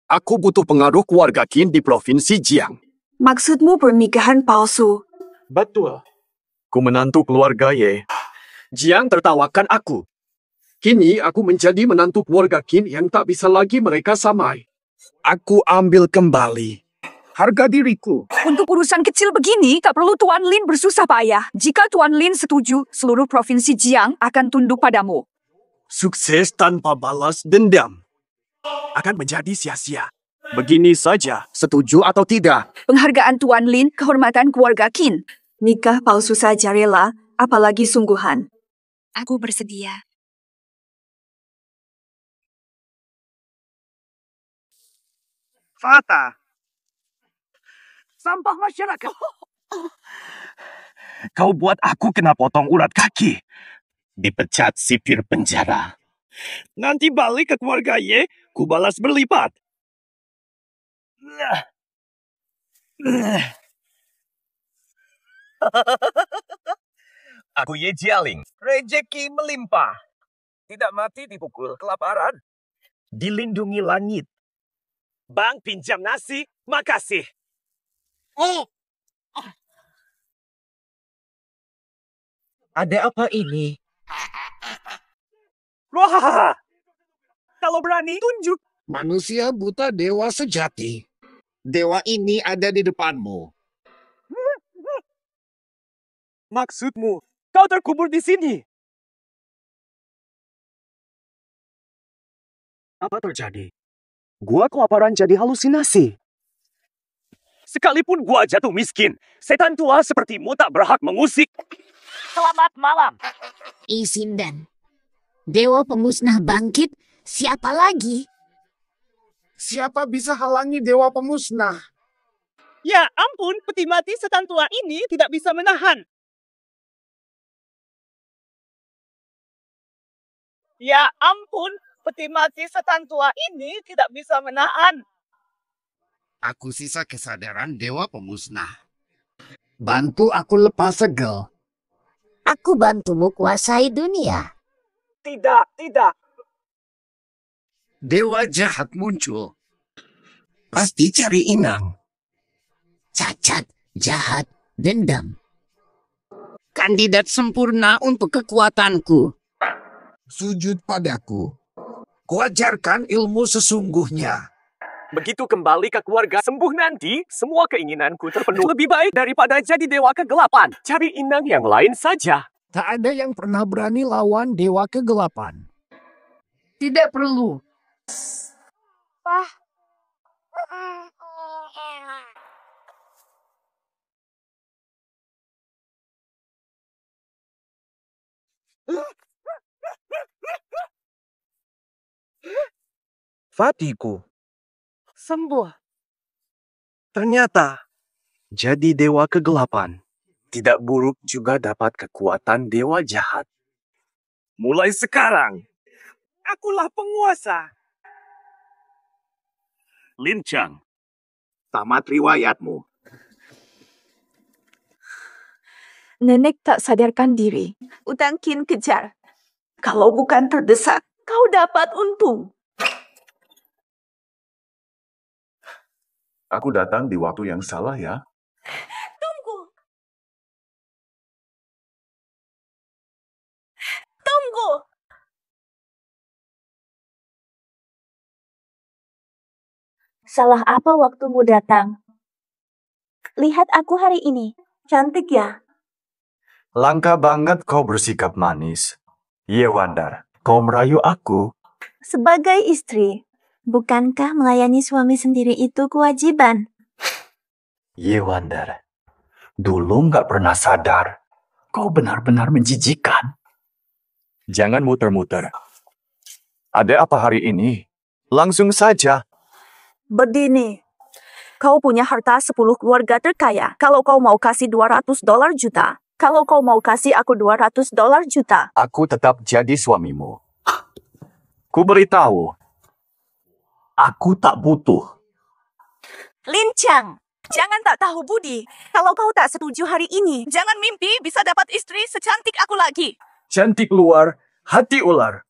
Aku butuh pengaruh keluarga Qin di Provinsi Jiang. Maksudmu pernikahan palsu? Betul. Ku menantu keluarga Ye. Jiang tertawakan aku. Kini aku menjadi menantu keluarga Qin yang tak bisa lagi mereka samai. Aku ambil kembali harga diriku. Untuk urusan kecil begini, tak perlu Tuan Lin bersusah payah. Jika Tuan Lin setuju, seluruh Provinsi Jiang akan tunduk padamu. Sukses tanpa balas dendam akan menjadi sia-sia. Begini saja, setuju atau tidak? Penghargaan Tuan Lin, kehormatan keluarga Qin. Nikah palsu saja rela, apalagi sungguhan. Aku bersedia. Fata. Sampah masyarakat. Kau buat aku kena potong urat kaki. Dipecat sipir penjara. Nanti balik ke keluarga Ye, ku balas berlipat. Aku Ye Jialing. Rejeki melimpah. Tidak mati dipukul kelaparan. Dilindungi langit. Bang pinjam nasi, makasih. Ada apa ini? Wah! Kalau berani, tunjuk. Manusia buta dewa sejati. Dewa ini ada di depanmu. Maksudmu, kau terkubur di sini. Apa terjadi? Gua kelaparan jadi halusinasi. Sekalipun gua jatuh miskin, setan tua sepertimu tak berhak mengusik. Selamat malam. Isindan. Dewa pemusnah bangkit, siapa lagi? Siapa bisa halangi dewa pemusnah? Ya ampun, peti mati setan tua ini tidak bisa menahan. Ya ampun, peti mati setan tua ini tidak bisa menahan. Aku sisa kesadaran dewa pemusnah. Bantu aku lepas segel. Aku bantumu kuasai dunia. Tidak, tidak. Dewa jahat muncul. Pasti cari inang. Cacat, jahat, dendam. Kandidat sempurna untuk kekuatanku. Sujud padaku. Kuajarkan ilmu sesungguhnya. Begitu kembali ke keluarga sembuh nanti, semua keinginanku terpenuhi. Lebih baik daripada jadi dewa kegelapan. Cari inang yang lain saja. Tak ada yang pernah berani lawan dewa kegelapan. Tidak perlu. Fatiku. Sembuh. Ternyata, jadi dewa kegelapan. Tidak buruk juga dapat kekuatan dewa jahat. Mulai sekarang, akulah penguasa. Lincang. Tamat riwayatmu. Nenek tak sadarkan diri. Utang Kin kejar. Kalau bukan terdesak, kau dapat untung. Aku datang di waktu yang salah ya. Tunggu. Tunggu. Salah apa waktumu datang? Lihat aku hari ini. Cantik ya? Langka banget kau bersikap manis. Yewandar, kau merayu aku. Sebagai istri, bukankah melayani suami sendiri itu kewajiban? Yewandar, dulu nggak pernah sadar. Kau benar-benar menjijikan. Jangan muter-muter. Ada apa hari ini? Langsung saja. Berdini. Kau punya harta 10 keluarga terkaya. Kalau kau mau kasih $200 juta. Kalau kau mau kasih aku $200 juta. Aku tetap jadi suamimu. Ku beritahu. Aku tak butuh. Lincang, jangan tak tahu budi. Kalau kau tak setuju hari ini, jangan mimpi bisa dapat istri secantik aku lagi. Cantik luar, hati ular.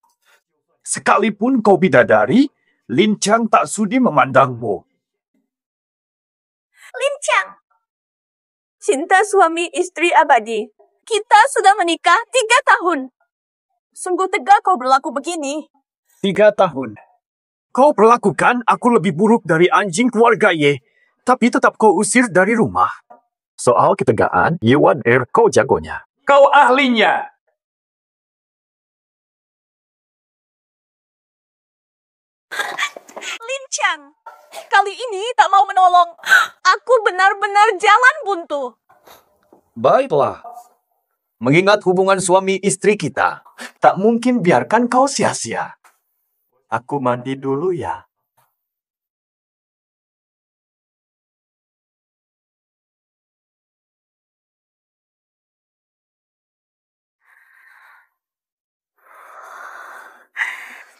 Sekalipun kau bidadari, Lincang tak sudi memandangmu. Lincang. Cinta suami istri abadi. Kita sudah menikah 3 tahun. Sungguh tegak kau berlaku begini. 3 tahun. Kau perlakukan aku lebih buruk dari anjing keluarga Ye, tapi tetap kau usir dari rumah. Soal ketegaan, Yewander kau jagonya. Kau ahlinya. Lincang, kali ini tak mau menolong. Aku benar-benar jalan buntu. Baiklah. Mengingat hubungan suami istri kita, tak mungkin biarkan kau sia-sia. Aku mandi dulu ya.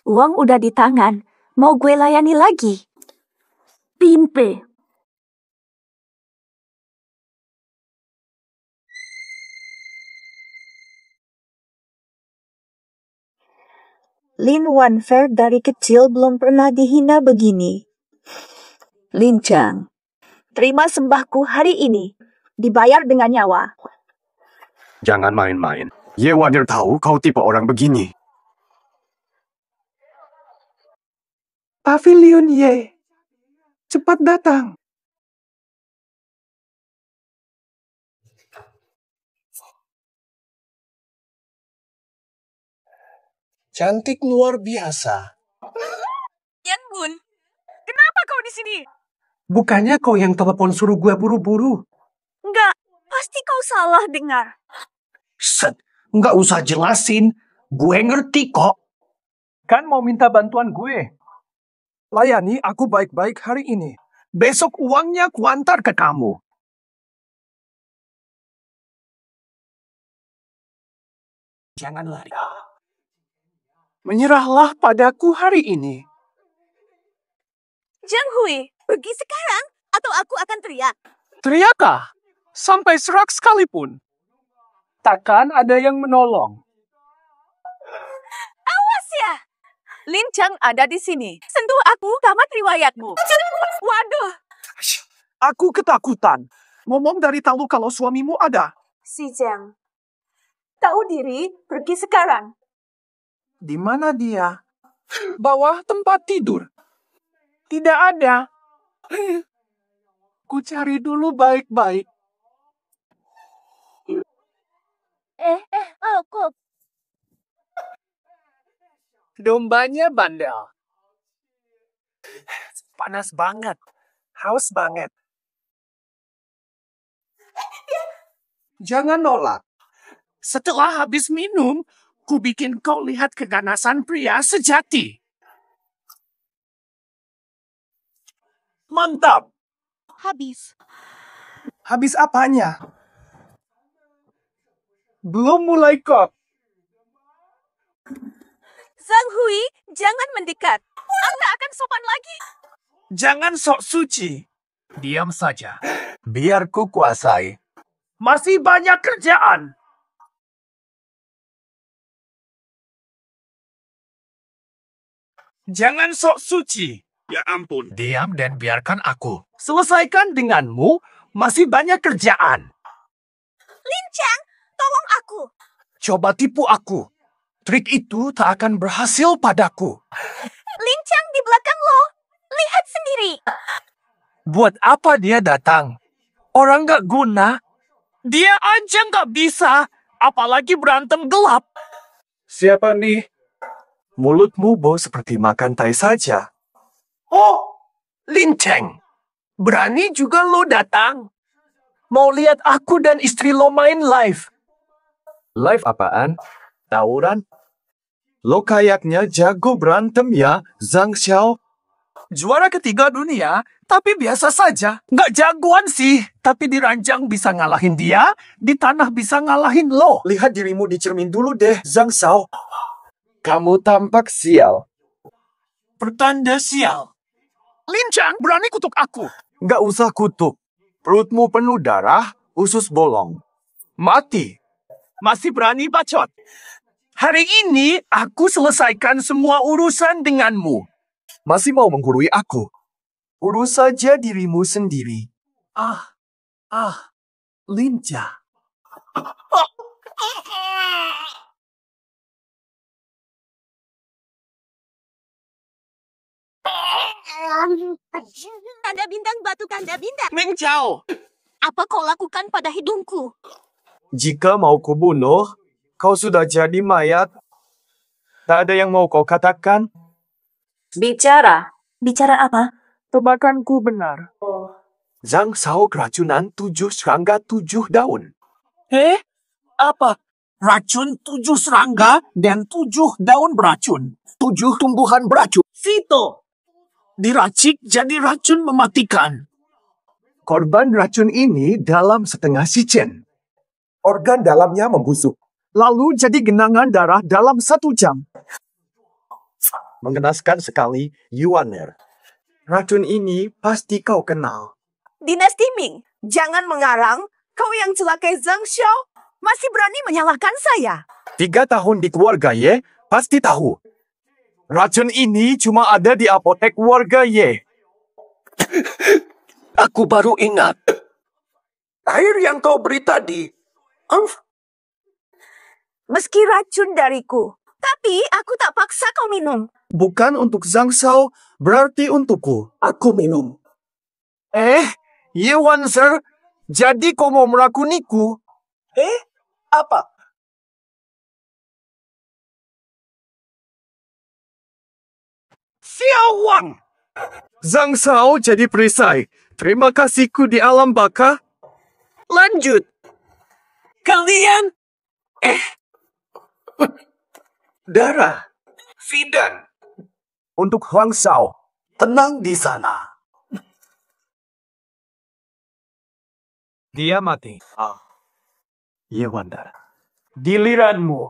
Uang udah di tangan. Mau gue layani lagi? Pimpe. Lin Wanfer dari kecil belum pernah dihina begini. Lincang, terima sembahku hari ini. Dibayar dengan nyawa. Jangan main-main. Yewander tahu kau tipe orang begini. Pavilion Ye. Cepat datang. Cantik luar biasa. Yan Bun, kenapa kau di sini? Bukannya kau yang telepon suruh gue buru-buru? Enggak, pasti kau salah dengar. Set, nggak usah jelasin. Gue ngerti kok. Kan mau minta bantuan gue. Layani aku baik-baik hari ini. Besok uangnya kuantar ke kamu. Jangan lari. Menyerahlah padaku hari ini. Zhang Hui, pergi sekarang atau aku akan teriak. Teriakkah? Sampai serak sekalipun. Takkan ada yang menolong. Awas ya! Lin Chang ada di sini. Sentuh aku, tamat riwayatmu. Waduh! Aku ketakutan. Ngomong dari tahu kalau suamimu ada. Si Zhang. Tahu diri, pergi sekarang. Di mana dia? Bawah tempat tidur. Tidak ada. Ku cari dulu baik-baik. Aku. Dombanya bandel. Panas banget. Haus banget. Jangan nolak. Setelah habis minum, ku bikin kau lihat keganasan pria sejati. Mantap. Habis. Habis apanya? Belum mulai kok. Zhang Hui, jangan mendekat. Anda akan sopan lagi. Jangan sok suci. Diam saja. Biar ku kuasai. Masih banyak kerjaan. Jangan sok suci. Ya ampun. Diam dan biarkan aku. Selesaikan denganmu. Masih banyak kerjaan. Lin Chang, tolong aku. Coba tipu aku. Trik itu tak akan berhasil padaku. Lin Chang di belakang lo. Lihat sendiri. Buat apa dia datang? Orang gak guna. Dia aja gak bisa. Apalagi berantem gelap. Siapa nih? Mulutmu bau seperti makan tai saja. Oh, Lin Chang. Berani juga lo datang. Mau lihat aku dan istri lo main live. Live apaan? Tawuran? Lo kayaknya jago berantem ya, Zhang Xiao. Juara ketiga dunia, tapi biasa saja. Nggak jagoan sih, tapi di ranjang bisa ngalahin dia, di tanah bisa ngalahin lo. Lihat dirimu di cermin dulu deh, Zhang Xiao. Kamu tampak sial. Pertanda sial. Lin Chang berani kutuk aku. Nggak usah kutuk. Perutmu penuh darah, usus bolong. Mati. Masih berani bacot. Hari ini aku selesaikan semua urusan denganmu. Masih mau menggurui aku? Urus saja dirimu sendiri. Linja. Tanda bintang batu tanda bintang. Meng Chao. Apa kau lakukan pada hidungku? Jika mau kubunuh, kau sudah jadi mayat. Tak ada yang mau kau katakan? Bicara. Bicara apa? Tebakanku benar. Zhang Xiao keracunan 7 serangga 7 daun. Apa? Racun 7 serangga dan 7 daun beracun. 7 tumbuhan beracun. Vito. Diracik jadi racun mematikan. Korban racun ini dalam setengah sicen. Organ dalamnya membusuk. Lalu jadi genangan darah dalam 1 jam. Mengenaskan sekali, Yuaner. Racun ini pasti kau kenal. Dinasti Ming, jangan mengarang. Kau yang celakai Zhang Xiao masih berani menyalahkan saya. 3 tahun di keluarga Ye, pasti tahu. Racun ini cuma ada di apotek warga Ye. Aku baru ingat. Air yang kau beri tadi. Meski racun dariku, tapi aku tak paksa kau minum. Bukan untuk Zhang Xiao, berarti untukku. Aku minum. Yuan Sir, jadi kau mau merakuniku? Apa? Xiao Wang! Zhang Xiao jadi perisai. Terima kasihku di alam baka. Lanjut. Kalian? Darah. Fidan. Untuk Huang Xiao. Tenang di sana. Dia mati. Yewandar. Giliranmu.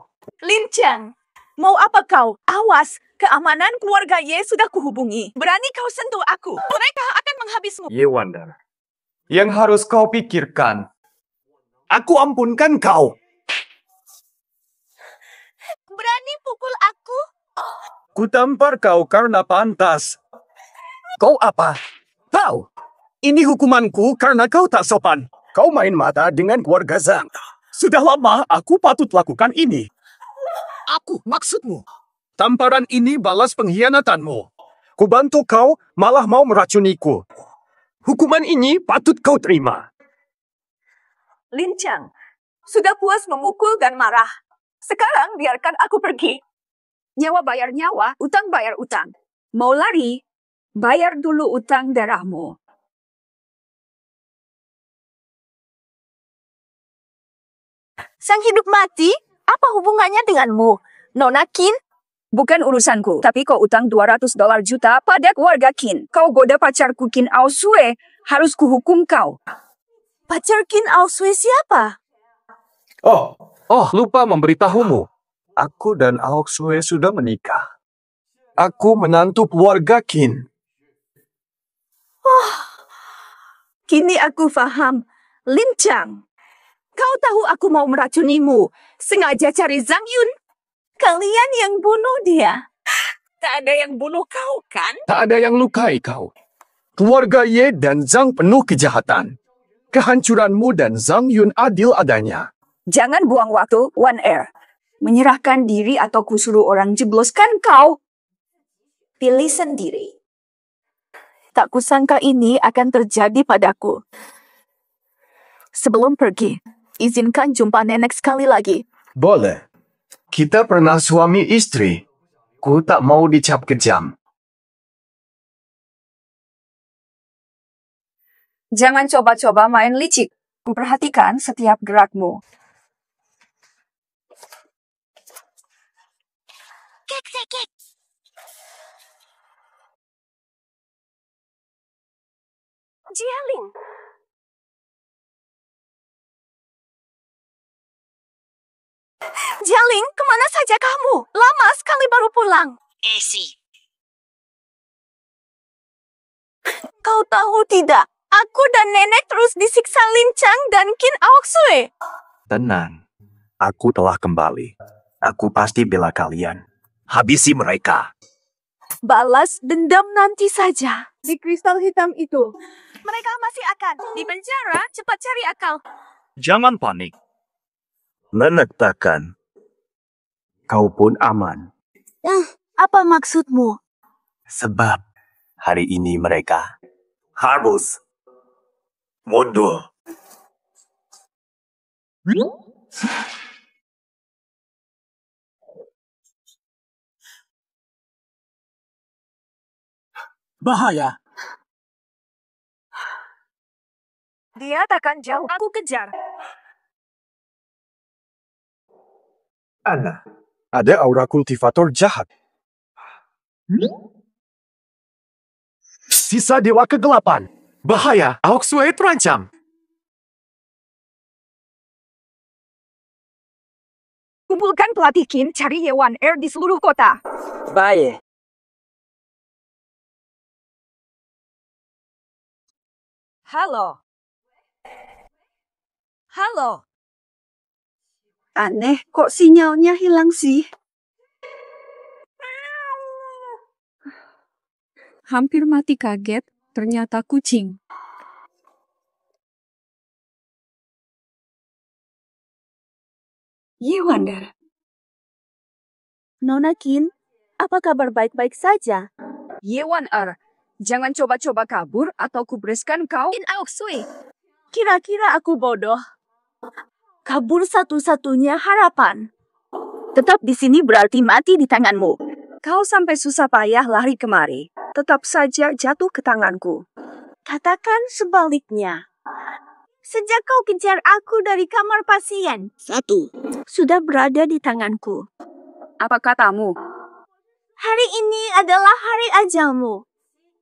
Lincang, mau apa kau? Awas, keamanan keluarga Ye sudah kuhubungi. Berani kau sentuh aku, mereka akan menghabismu. Yewandar. Yang harus kau pikirkan, aku ampunkan kau. Berani pukul aku? Kutampar kau karena pantas. Kau apa? Tahu, ini hukumanku karena kau tak sopan. Kau main mata dengan keluarga Zhang. Sudah lama aku patut lakukan ini. Aku maksudmu. Tamparan ini balas pengkhianatanmu. Kubantu kau, malah mau meracuniku. Hukuman ini patut kau terima. Lincang, sudah puas memukul dan marah. Sekarang biarkan aku pergi. Nyawa bayar nyawa, utang bayar utang. Mau lari, bayar dulu utang darahmu. Sang hidup mati? Apa hubungannya denganmu? Nona Qin? Bukan urusanku, tapi kau utang $200 juta pada keluarga Qin. Kau goda pacarku Qin Aosue, harus kuhukum kau. Pacar Qin Aosue siapa? Oh, lupa memberitahumu. Aku dan Aoksue sudah menikah. Aku menantu keluarga Qin. Kini aku faham. Lincang, kau tahu aku mau meracunimu. Sengaja cari Zhang Yun. Kalian yang bunuh dia. Tak ada yang bunuh kau, kan? Tak ada yang lukai kau. Keluarga Ye dan Zhang penuh kejahatan. Kehancuranmu dan Zhang Yun adil adanya. Jangan buang waktu, One Air. Menyerahkan diri atau kusuruh orang jebloskan kau. Pilih sendiri. Tak kusangka ini akan terjadi padaku. Sebelum pergi, izinkan jumpa nenek sekali lagi. Boleh. Kita pernah suami istri. Ku tak mau dicap kejam. Jangan coba-coba main licik. Kuperhatikan setiap gerakmu. Kek. Jialing. Jialing, kemana saja kamu? Lama sekali baru pulang. Esi. Kau tahu tidak? Aku dan nenek terus disiksa Lincang dan Qin Aoksue. Tenang. Aku telah kembali. Aku pasti bela kalian. Habisi mereka. Balas dendam nanti saja. Di kristal hitam itu. Mereka masih akan di penjara. Cepat cari akal. Jangan panik. Nenek takkan. Kau pun aman. Apa maksudmu? Sebab hari ini mereka harus mundur. Bahaya. Dia takkan jauh. Aku kejar. Ana, ada aura kultivator jahat. Sisa Dewa Kegelapan. Bahaya, Aoksue terancam. Kumpulkan pelatih Qin, cari Ye One Air di seluruh kota. Baik. Halo. Aneh, kok sinyalnya hilang sih? Hampir mati kaget, ternyata kucing. Yewandar. Nona Qin, apa kabar baik-baik saja? Ye One Air, jangan coba-coba kabur atau kubreskan kau. Qin Aoksue. Kira-kira aku bodoh. Kabur satu-satunya harapan. Tetap di sini berarti mati di tanganmu. Kau sampai susah payah lari kemari. Tetap saja jatuh ke tanganku. Katakan sebaliknya. Sejak kau kejar aku dari kamar pasien. 1. Sudah berada di tanganku. Apa katamu? Hari ini adalah hari ajalmu.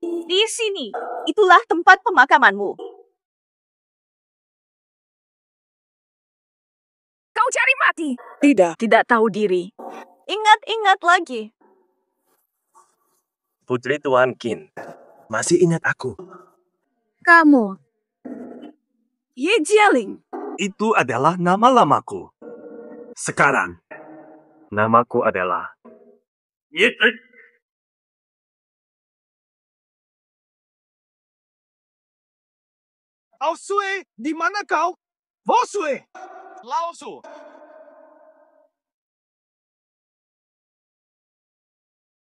Di sini, itulah tempat pemakamanmu. Kau cari mati. Tidak tahu diri. Ingat-ingat lagi. Putri Tuan Qin, masih ingat aku? Kamu. Ye Jialing. Itu adalah nama lamaku. Sekarang, namaku adalah Ao Sui, di mana kau? Bo Sui! Lao Su!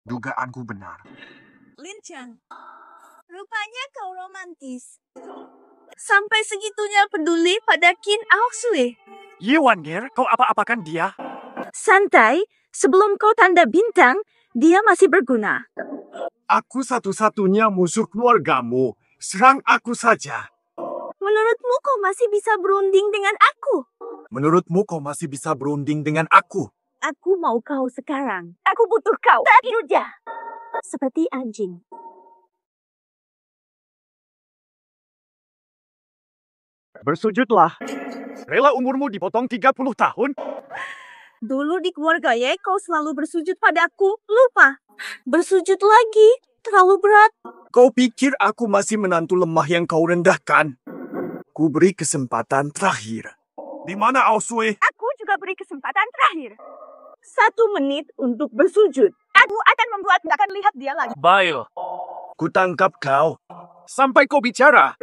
Dugaanku benar. Lin Chang, rupanya kau romantis. Sampai segitunya peduli pada Qin Ao Sui. Ye Wanger, kau apa-apakan dia? Santai, sebelum kau tanda bintang, dia masih berguna. Aku satu-satunya musuh keluargamu. Serang aku saja. Menurutmu kau masih bisa berunding dengan aku? Menurutmu kau masih bisa berunding dengan aku? Aku mau kau sekarang. Aku butuh kau. Tak juga. Seperti anjing. Bersujudlah. Rela umurmu dipotong 30 tahun? Dulu di keluarga Ye, kau selalu bersujud padaku. Lupa. Bersujud lagi. Terlalu berat. Kau pikir aku masih menantu lemah yang kau rendahkan? Ku beri kesempatan terakhir. Di mana Ao Sui? Aku juga beri kesempatan terakhir. 1 menit untuk bersujud. Aku akan membuat akan lihat dia lagi. Bayo. Ku tangkap kau. Sampai kau bicara.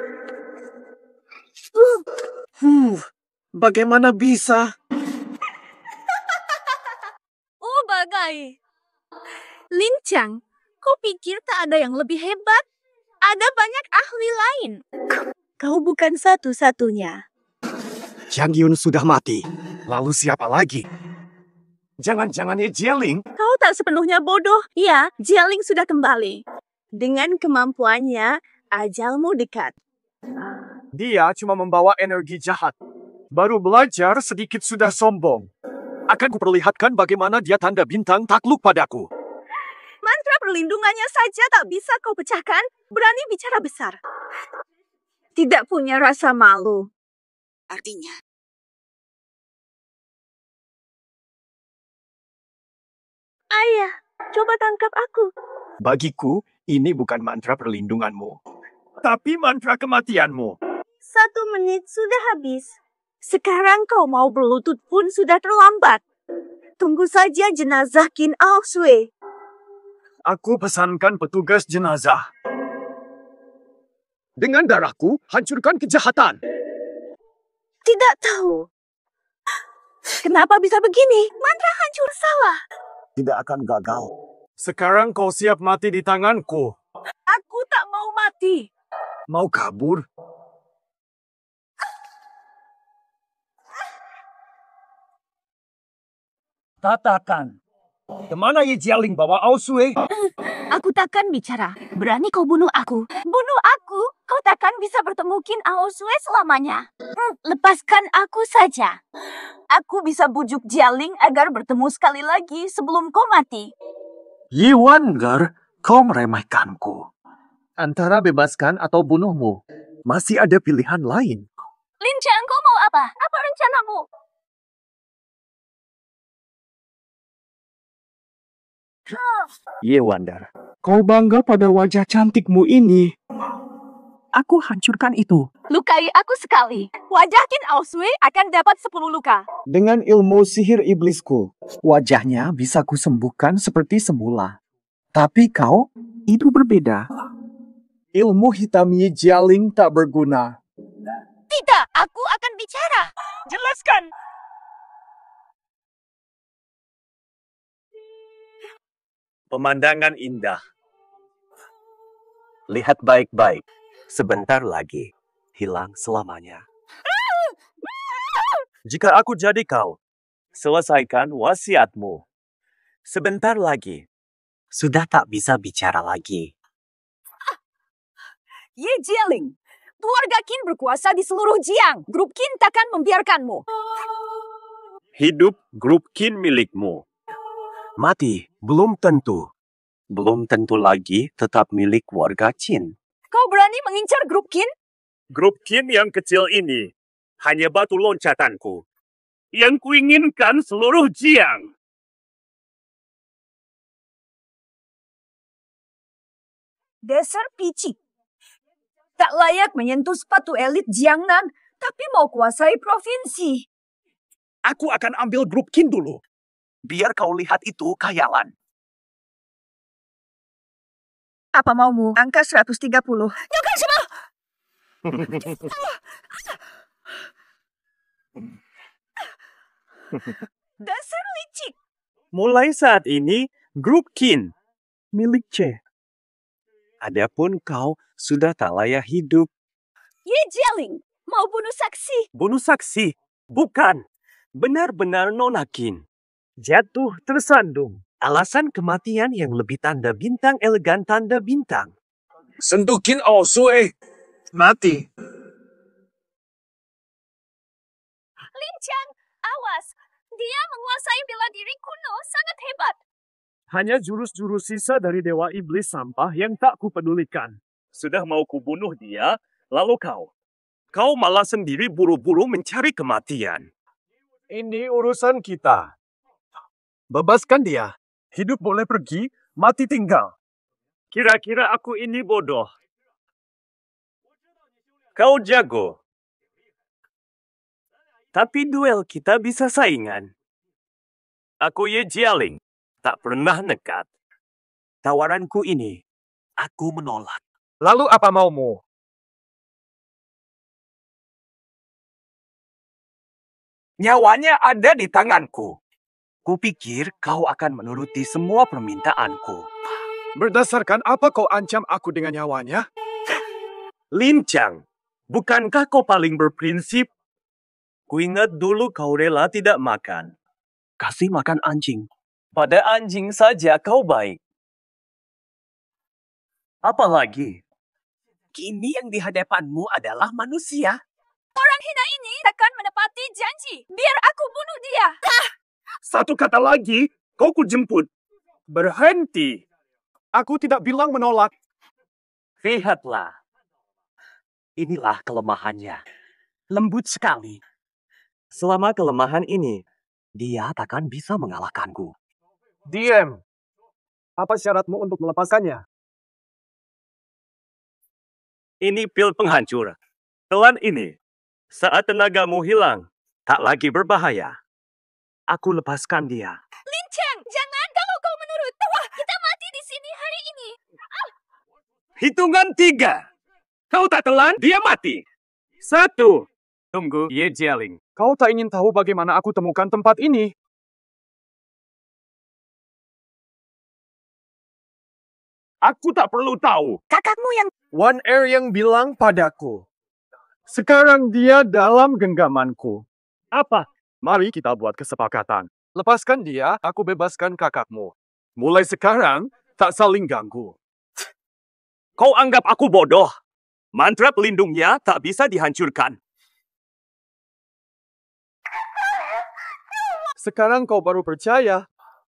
Bagaimana bisa? Oh, bagai. Lin Chang, kau pikir tak ada yang lebih hebat? Ada banyak ahli lain. Kau bukan satu-satunya. Jiang Yun sudah mati. Lalu siapa lagi? Jangan-jangan Ye Jialing? Kau tak sepenuhnya bodoh. Ya, Jialing sudah kembali. Dengan kemampuannya, ajalmu dekat. Dia cuma membawa energi jahat. Baru belajar sedikit sudah sombong. Akan kuperlihatkan bagaimana dia tanda bintang takluk padaku. Mantra perlindungannya saja tak bisa kau pecahkan. Berani bicara besar. Tidak punya rasa malu. Artinya, Ayah, coba tangkap aku. Bagiku, ini bukan mantra perlindunganmu, tapi mantra kematianmu. 1 menit sudah habis. Sekarang kau mau berlutut pun sudah terlambat. Tunggu saja jenazah Qin Ao Sui. Aku pesankan petugas jenazah. Dengan darahku, hancurkan kejahatan. Tidak tahu. Kenapa bisa begini? Mantra hancur salah. Tidak akan gagal. Sekarang kau siap mati di tanganku. Aku tak mau mati. Mau kabur? Katakan, kemana Ye Jialing bawa Ao Sui? Aku takkan bicara. Berani kau bunuh aku? Bunuh aku? Kau takkan bisa bertemu Qin Ao Sui selamanya. Lepaskan aku saja. Aku bisa bujuk Jialing agar bertemu sekali lagi sebelum kau mati. Yi Wanger, kau meremehkanku. Antara bebaskan atau bunuhmu. Masih ada pilihan lain. Lin Chang, kau mau apa? Apa rencanamu? Ye Wander, kau bangga pada wajah cantikmu ini. Aku hancurkan itu. Lukai aku sekali. Wajah Qin Ao Sui akan dapat 10 luka. Dengan ilmu sihir iblisku, wajahnya bisa kusembuhkan seperti semula. Tapi kau, itu berbeda. Ilmu hitam Ye Jialing tak berguna. Tidak, aku akan bicara. Jelaskan. Pemandangan indah. Lihat baik-baik. Sebentar lagi, hilang selamanya. Jika aku jadi kau, selesaikan wasiatmu. Sebentar lagi, sudah tak bisa bicara lagi. Ye Jialing, keluarga Qin berkuasa di seluruh Jiang. Grup Qin takkan membiarkanmu. Hidup grup Qin milikmu. Mati belum tentu. belum tentu lagi tetap milik warga Qin. Kau berani mengincar grup Qin? Grup Qin yang kecil ini hanya batu loncatanku. Yang kuinginkan seluruh Jiang. Dasar picik. Tak layak menyentuh sepatu elit Jiangnan, tapi mau kuasai provinsi. Aku akan ambil grup Qin dulu. Biar kau lihat itu khayalan. Apa maumu? Angka 130. Nyokap semua! Dasar licik. Mulai saat ini, grup Qin milik C. Adapun kau sudah tak layak hidup. Ye Jialing, mau bunuh saksi. Bunuh saksi? Bukan. Benar-benar Nona Qin. Jatuh tersandung. Alasan kematian yang lebih tanda bintang elegan tanda bintang. Sentuh Qin Ao Sui. Mati. Lin Chang, awas. Dia menguasai bela diri kuno sangat hebat. Hanya jurus-jurus sisa dari Dewa Iblis sampah yang tak kupedulikan. Sudah mau kubunuh dia, lalu kau. Kau malah sendiri buru-buru mencari kematian. Ini urusan kita. Bebaskan dia. Hidup boleh pergi, mati tinggal. Kira-kira aku ini bodoh. Kau jago. Tapi duel kita bisa saingan. Aku Ye Jialing. Tak pernah nekat. Tawaranku ini, aku menolak. Lalu apa maumu? Nyawanya ada di tanganku. Kupikir kau akan menuruti semua permintaanku. Berdasarkan apa kau ancam aku dengan nyawanya? Lin Chang, bukankah kau paling berprinsip? Kuingat dulu kau rela tidak makan. Kasih makan anjing. Pada anjing saja kau baik. Apalagi, kini yang di hadapanmu adalah manusia. Orang hina ini takkan menepati janji. Biar aku bunuh dia. Satu kata lagi, kau kujemput. Berhenti. Aku tidak bilang menolak. Lihatlah. Inilah kelemahannya. Lembut sekali. Selama kelemahan ini, dia takkan bisa mengalahkanku. Diam. Apa syaratmu untuk melepaskannya? Ini pil penghancur. Telan ini, saat tenagamu hilang, tak lagi berbahaya. Aku lepaskan dia. Lin Chang, jangan kalau kau menurut. Kita mati di sini hari ini. Hitungan 3. Kau tak telan, dia mati. 1. Tunggu, Ye Jialing. Kau tak ingin tahu bagaimana aku temukan tempat ini? Aku tak perlu tahu. Kakakmu yang... One Air yang bilang padaku. Sekarang dia dalam genggamanku. Apa? Mari kita buat kesepakatan. Lepaskan dia, aku bebaskan kakakmu. Mulai sekarang, tak saling ganggu. Kau anggap aku bodoh? Mantra pelindungnya tak bisa dihancurkan. Sekarang kau baru percaya.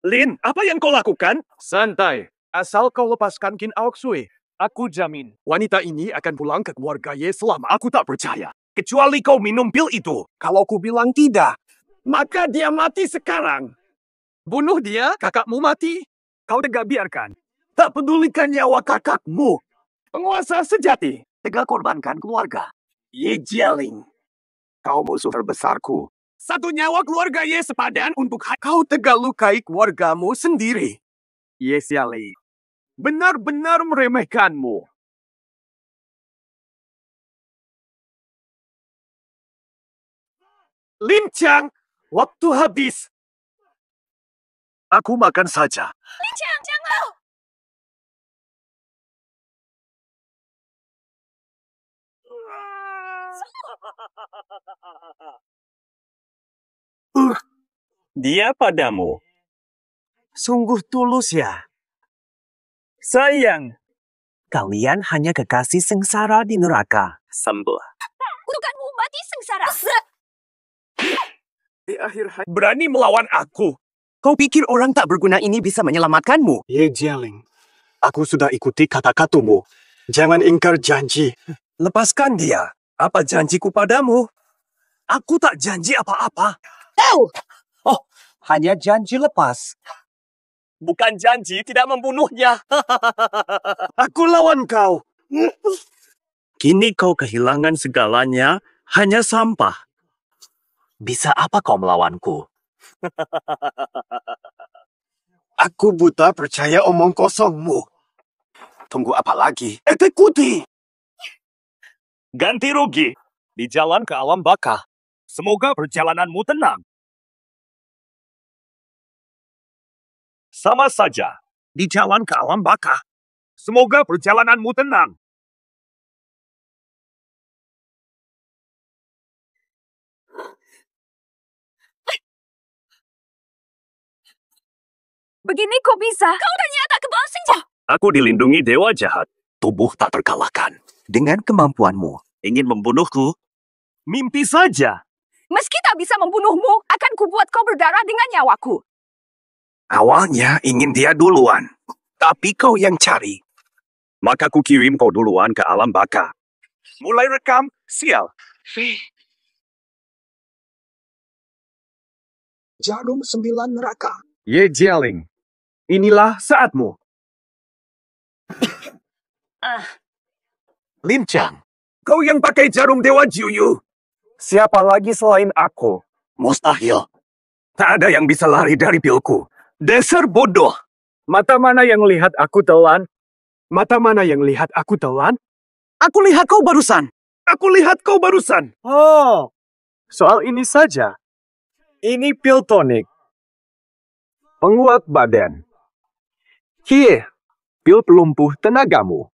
Lin, apa yang kau lakukan? Santai. Asal kau lepaskan Qin Ao Sui, aku jamin wanita ini akan pulang ke keluarga Ye selama aku tak percaya. Kecuali kau minum pil itu. Kalau ku bilang tidak, maka dia mati sekarang. Bunuh dia, kakakmu mati. Kau tegak biarkan. Tak pedulikan nyawa kakakmu. Penguasa sejati. Tegak korbankan keluarga. Ye Jialing. Kau musuh terbesarku. Satu nyawa keluarga Ye sepadan untuk... Kau tegak lukai keluargamu sendiri. Ye Jialing. Benar-benar meremehkanmu. Lin Chang, waktu habis. Aku makan saja. Lin Chang, jangan! Dia padamu. Sungguh tulus ya. Sayang, kalian hanya kekasih sengsara di neraka. Sembuh. Kutukanmu mati sengsara. Di akhir hayat, berani melawan aku. Kau pikir orang tak berguna ini bisa menyelamatkanmu? Ye Jialing, Aku sudah ikuti kata-katamu. Jangan ingkar janji. Lepaskan dia. Apa janjiku padamu? Aku tak janji apa-apa. Tahu! Oh, hanya janji lepas. Bukan janji tidak membunuhnya. Aku lawan kau. Kini kau kehilangan segalanya, hanya sampah. Bisa apa kau melawanku? Aku buta percaya omong kosongmu. Tunggu apa lagi? Eksekusi! Ganti rugi. Di jalan ke alam baka. Semoga perjalananmu tenang. Sama saja. Di jalan ke alam baka. Semoga perjalananmu tenang. Begini kok bisa? Kau ternyata kebal senja. Aku dilindungi dewa jahat. Tubuh tak terkalahkan. Dengan kemampuanmu, ingin membunuhku? Mimpi saja. Meski tak bisa membunuhmu, akan kubuat kau berdarah dengan nyawaku. Awalnya ingin dia duluan. Tapi kau yang cari. Maka ku kirim kau duluan ke alam baka. Mulai rekam, sial. Jarum 9 neraka. Ye Jialing, inilah saatmu. Lincang, kau yang pakai jarum Dewa Jiuyu. Siapa lagi selain aku? Mustahil. Tak ada yang bisa lari dari pilku. Dasar bodoh. Mata mana yang lihat aku telan? Mata mana yang lihat aku telan? Aku lihat kau barusan. Aku lihat kau barusan. Oh, soal ini saja. Ini pil tonik. Penguat badan. Kie, pil pelumpuh tenagamu.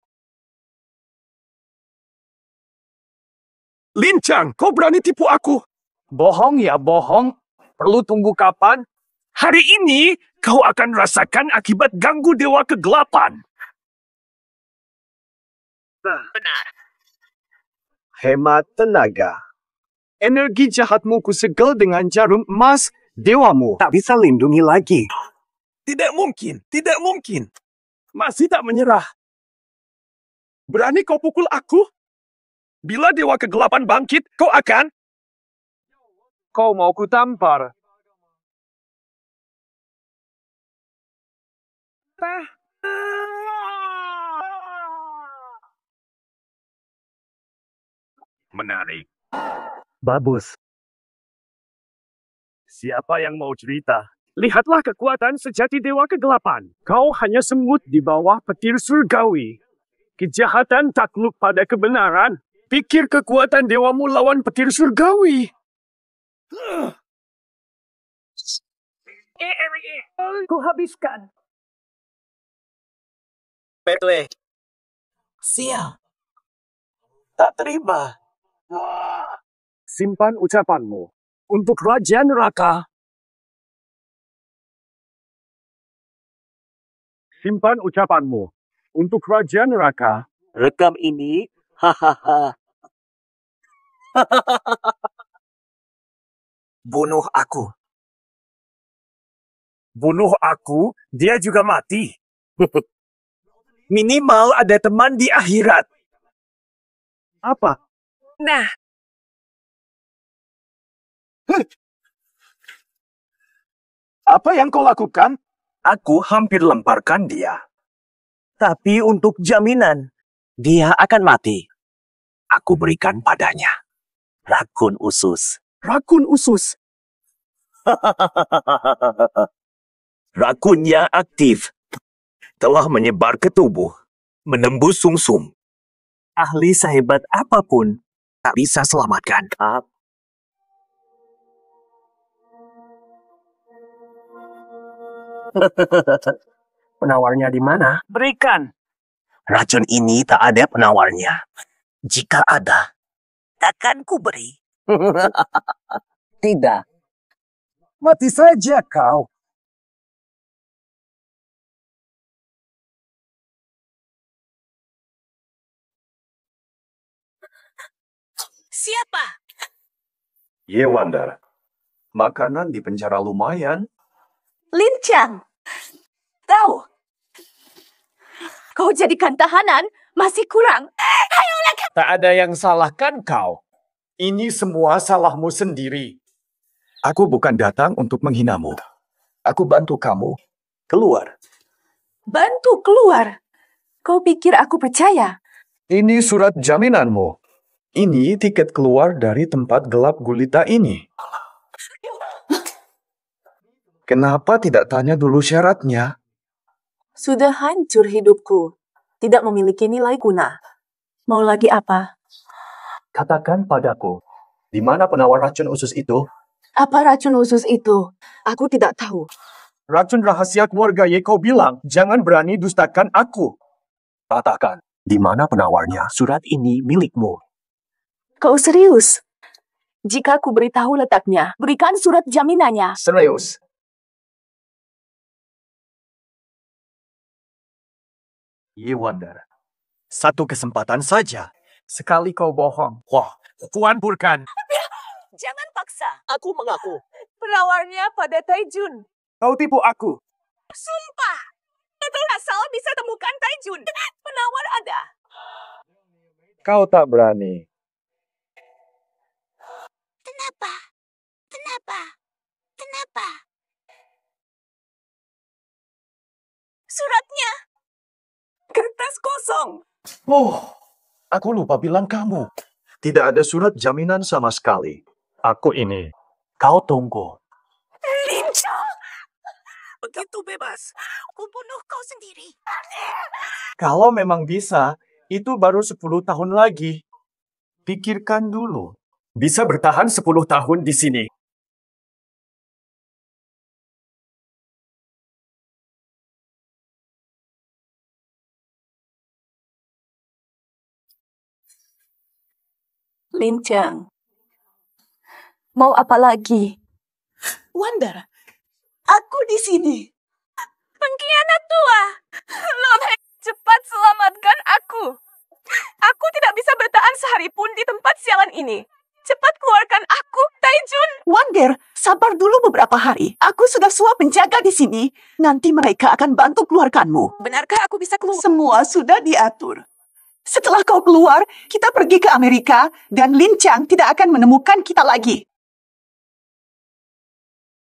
Lincang, kau berani tipu aku. Bohong ya bohong. Perlu tunggu kapan? Hari ini, kau akan rasakan akibat ganggu dewa kegelapan. Benar. Hemat tenaga. Energi jahatmu kusegel dengan jarum emas dewamu. Tak bisa lindungi lagi. Tidak mungkin, tidak mungkin. Masih tak menyerah. Berani kau pukul aku? Bila dewa kegelapan bangkit, kau akan... Kau mau ku tampar? Menarik. Bagus. Siapa yang mau cerita? Lihatlah kekuatan sejati dewa kegelapan. Kau hanya semut di bawah petir surgawi. Kejahatan takluk pada kebenaran. Pikir kekuatan dewamu lawan petir surgawi. Ku habiskan. Petle. Sial. Tak terima. Simpan ucapanmu. Untuk Raja Neraka. Simpan ucapanmu. Untuk Raja Neraka. Rekam ini. Hahaha. Bunuh aku. Bunuh aku, dia juga mati. Minimal ada teman di akhirat. Apa? Nah, Apa yang kau lakukan? Aku hampir lemparkan dia. Tapi untuk jaminan, dia akan mati. Aku berikan padanya. Rakun usus. Rakun usus. Rakunnya aktif. Telah menyebar ke tubuh. Menembus sumsum. Ahli sehebat apapun, tak bisa selamatkan. Penawarnya di mana? Berikan. Racun ini tak ada penawarnya. Jika ada, takkan ku beri. Tidak. Mati saja kau. Siapa? Ye Wandar, makanan di penjara lumayan. Lincang. Tahu. Kau jadikan tahanan, masih kurang. Tak ada yang salahkan kau. Ini semua salahmu sendiri. Aku bukan datang untuk menghinamu. Aku bantu kamu keluar. Bantu keluar. Kau pikir aku percaya? Ini surat jaminanmu. Ini tiket keluar dari tempat gelap gulita ini. Kenapa tidak tanya dulu syaratnya? Sudah hancur hidupku. Tidak memiliki nilai guna. Mau lagi apa? Katakan padaku, di mana penawar racun usus itu? Apa racun usus itu? Aku tidak tahu. Racun rahasia keluarga Ye kau bilang, jangan berani dustakan aku. Katakan, di mana penawarnya? Surat ini milikmu. Kau serius? Jika aku beritahu letaknya, berikan surat jaminannya. Serius. Ye Wonder. Satu kesempatan saja. Sekali kau bohong. Wah, Tuan Burkan. Jangan paksa. Aku mengaku. Penawarnya pada Taijun. Kau tipu aku. Sumpah. Asal bisa temukan Taijun. Penawar ada. Kau tak berani. Kenapa? Suratnya. Kertas kosong. Oh, aku lupa bilang kamu. Tidak ada surat jaminan sama sekali. Aku ini. Kau tunggu. Lincah. Begitu bebas. Aku bunuh kau sendiri. Kalau memang bisa, itu baru 10 tahun lagi. Pikirkan dulu. Bisa bertahan 10 tahun di sini. Lincang. Mau apa lagi? Wonder, aku di sini. Pengkhianat tua. Lobek, cepat selamatkan aku. Aku tidak bisa bertahan sehari pun di tempat sialan ini. Cepat keluarkan aku, Taijun. Wonder, sabar dulu beberapa hari. Aku sudah suap penjaga di sini. Nanti mereka akan bantu keluarkanmu. Benarkah aku bisa keluar? Semua sudah diatur. Setelah kau keluar, kita pergi ke Amerika dan Lincang tidak akan menemukan kita lagi.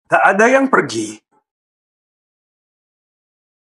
Tak ada yang pergi.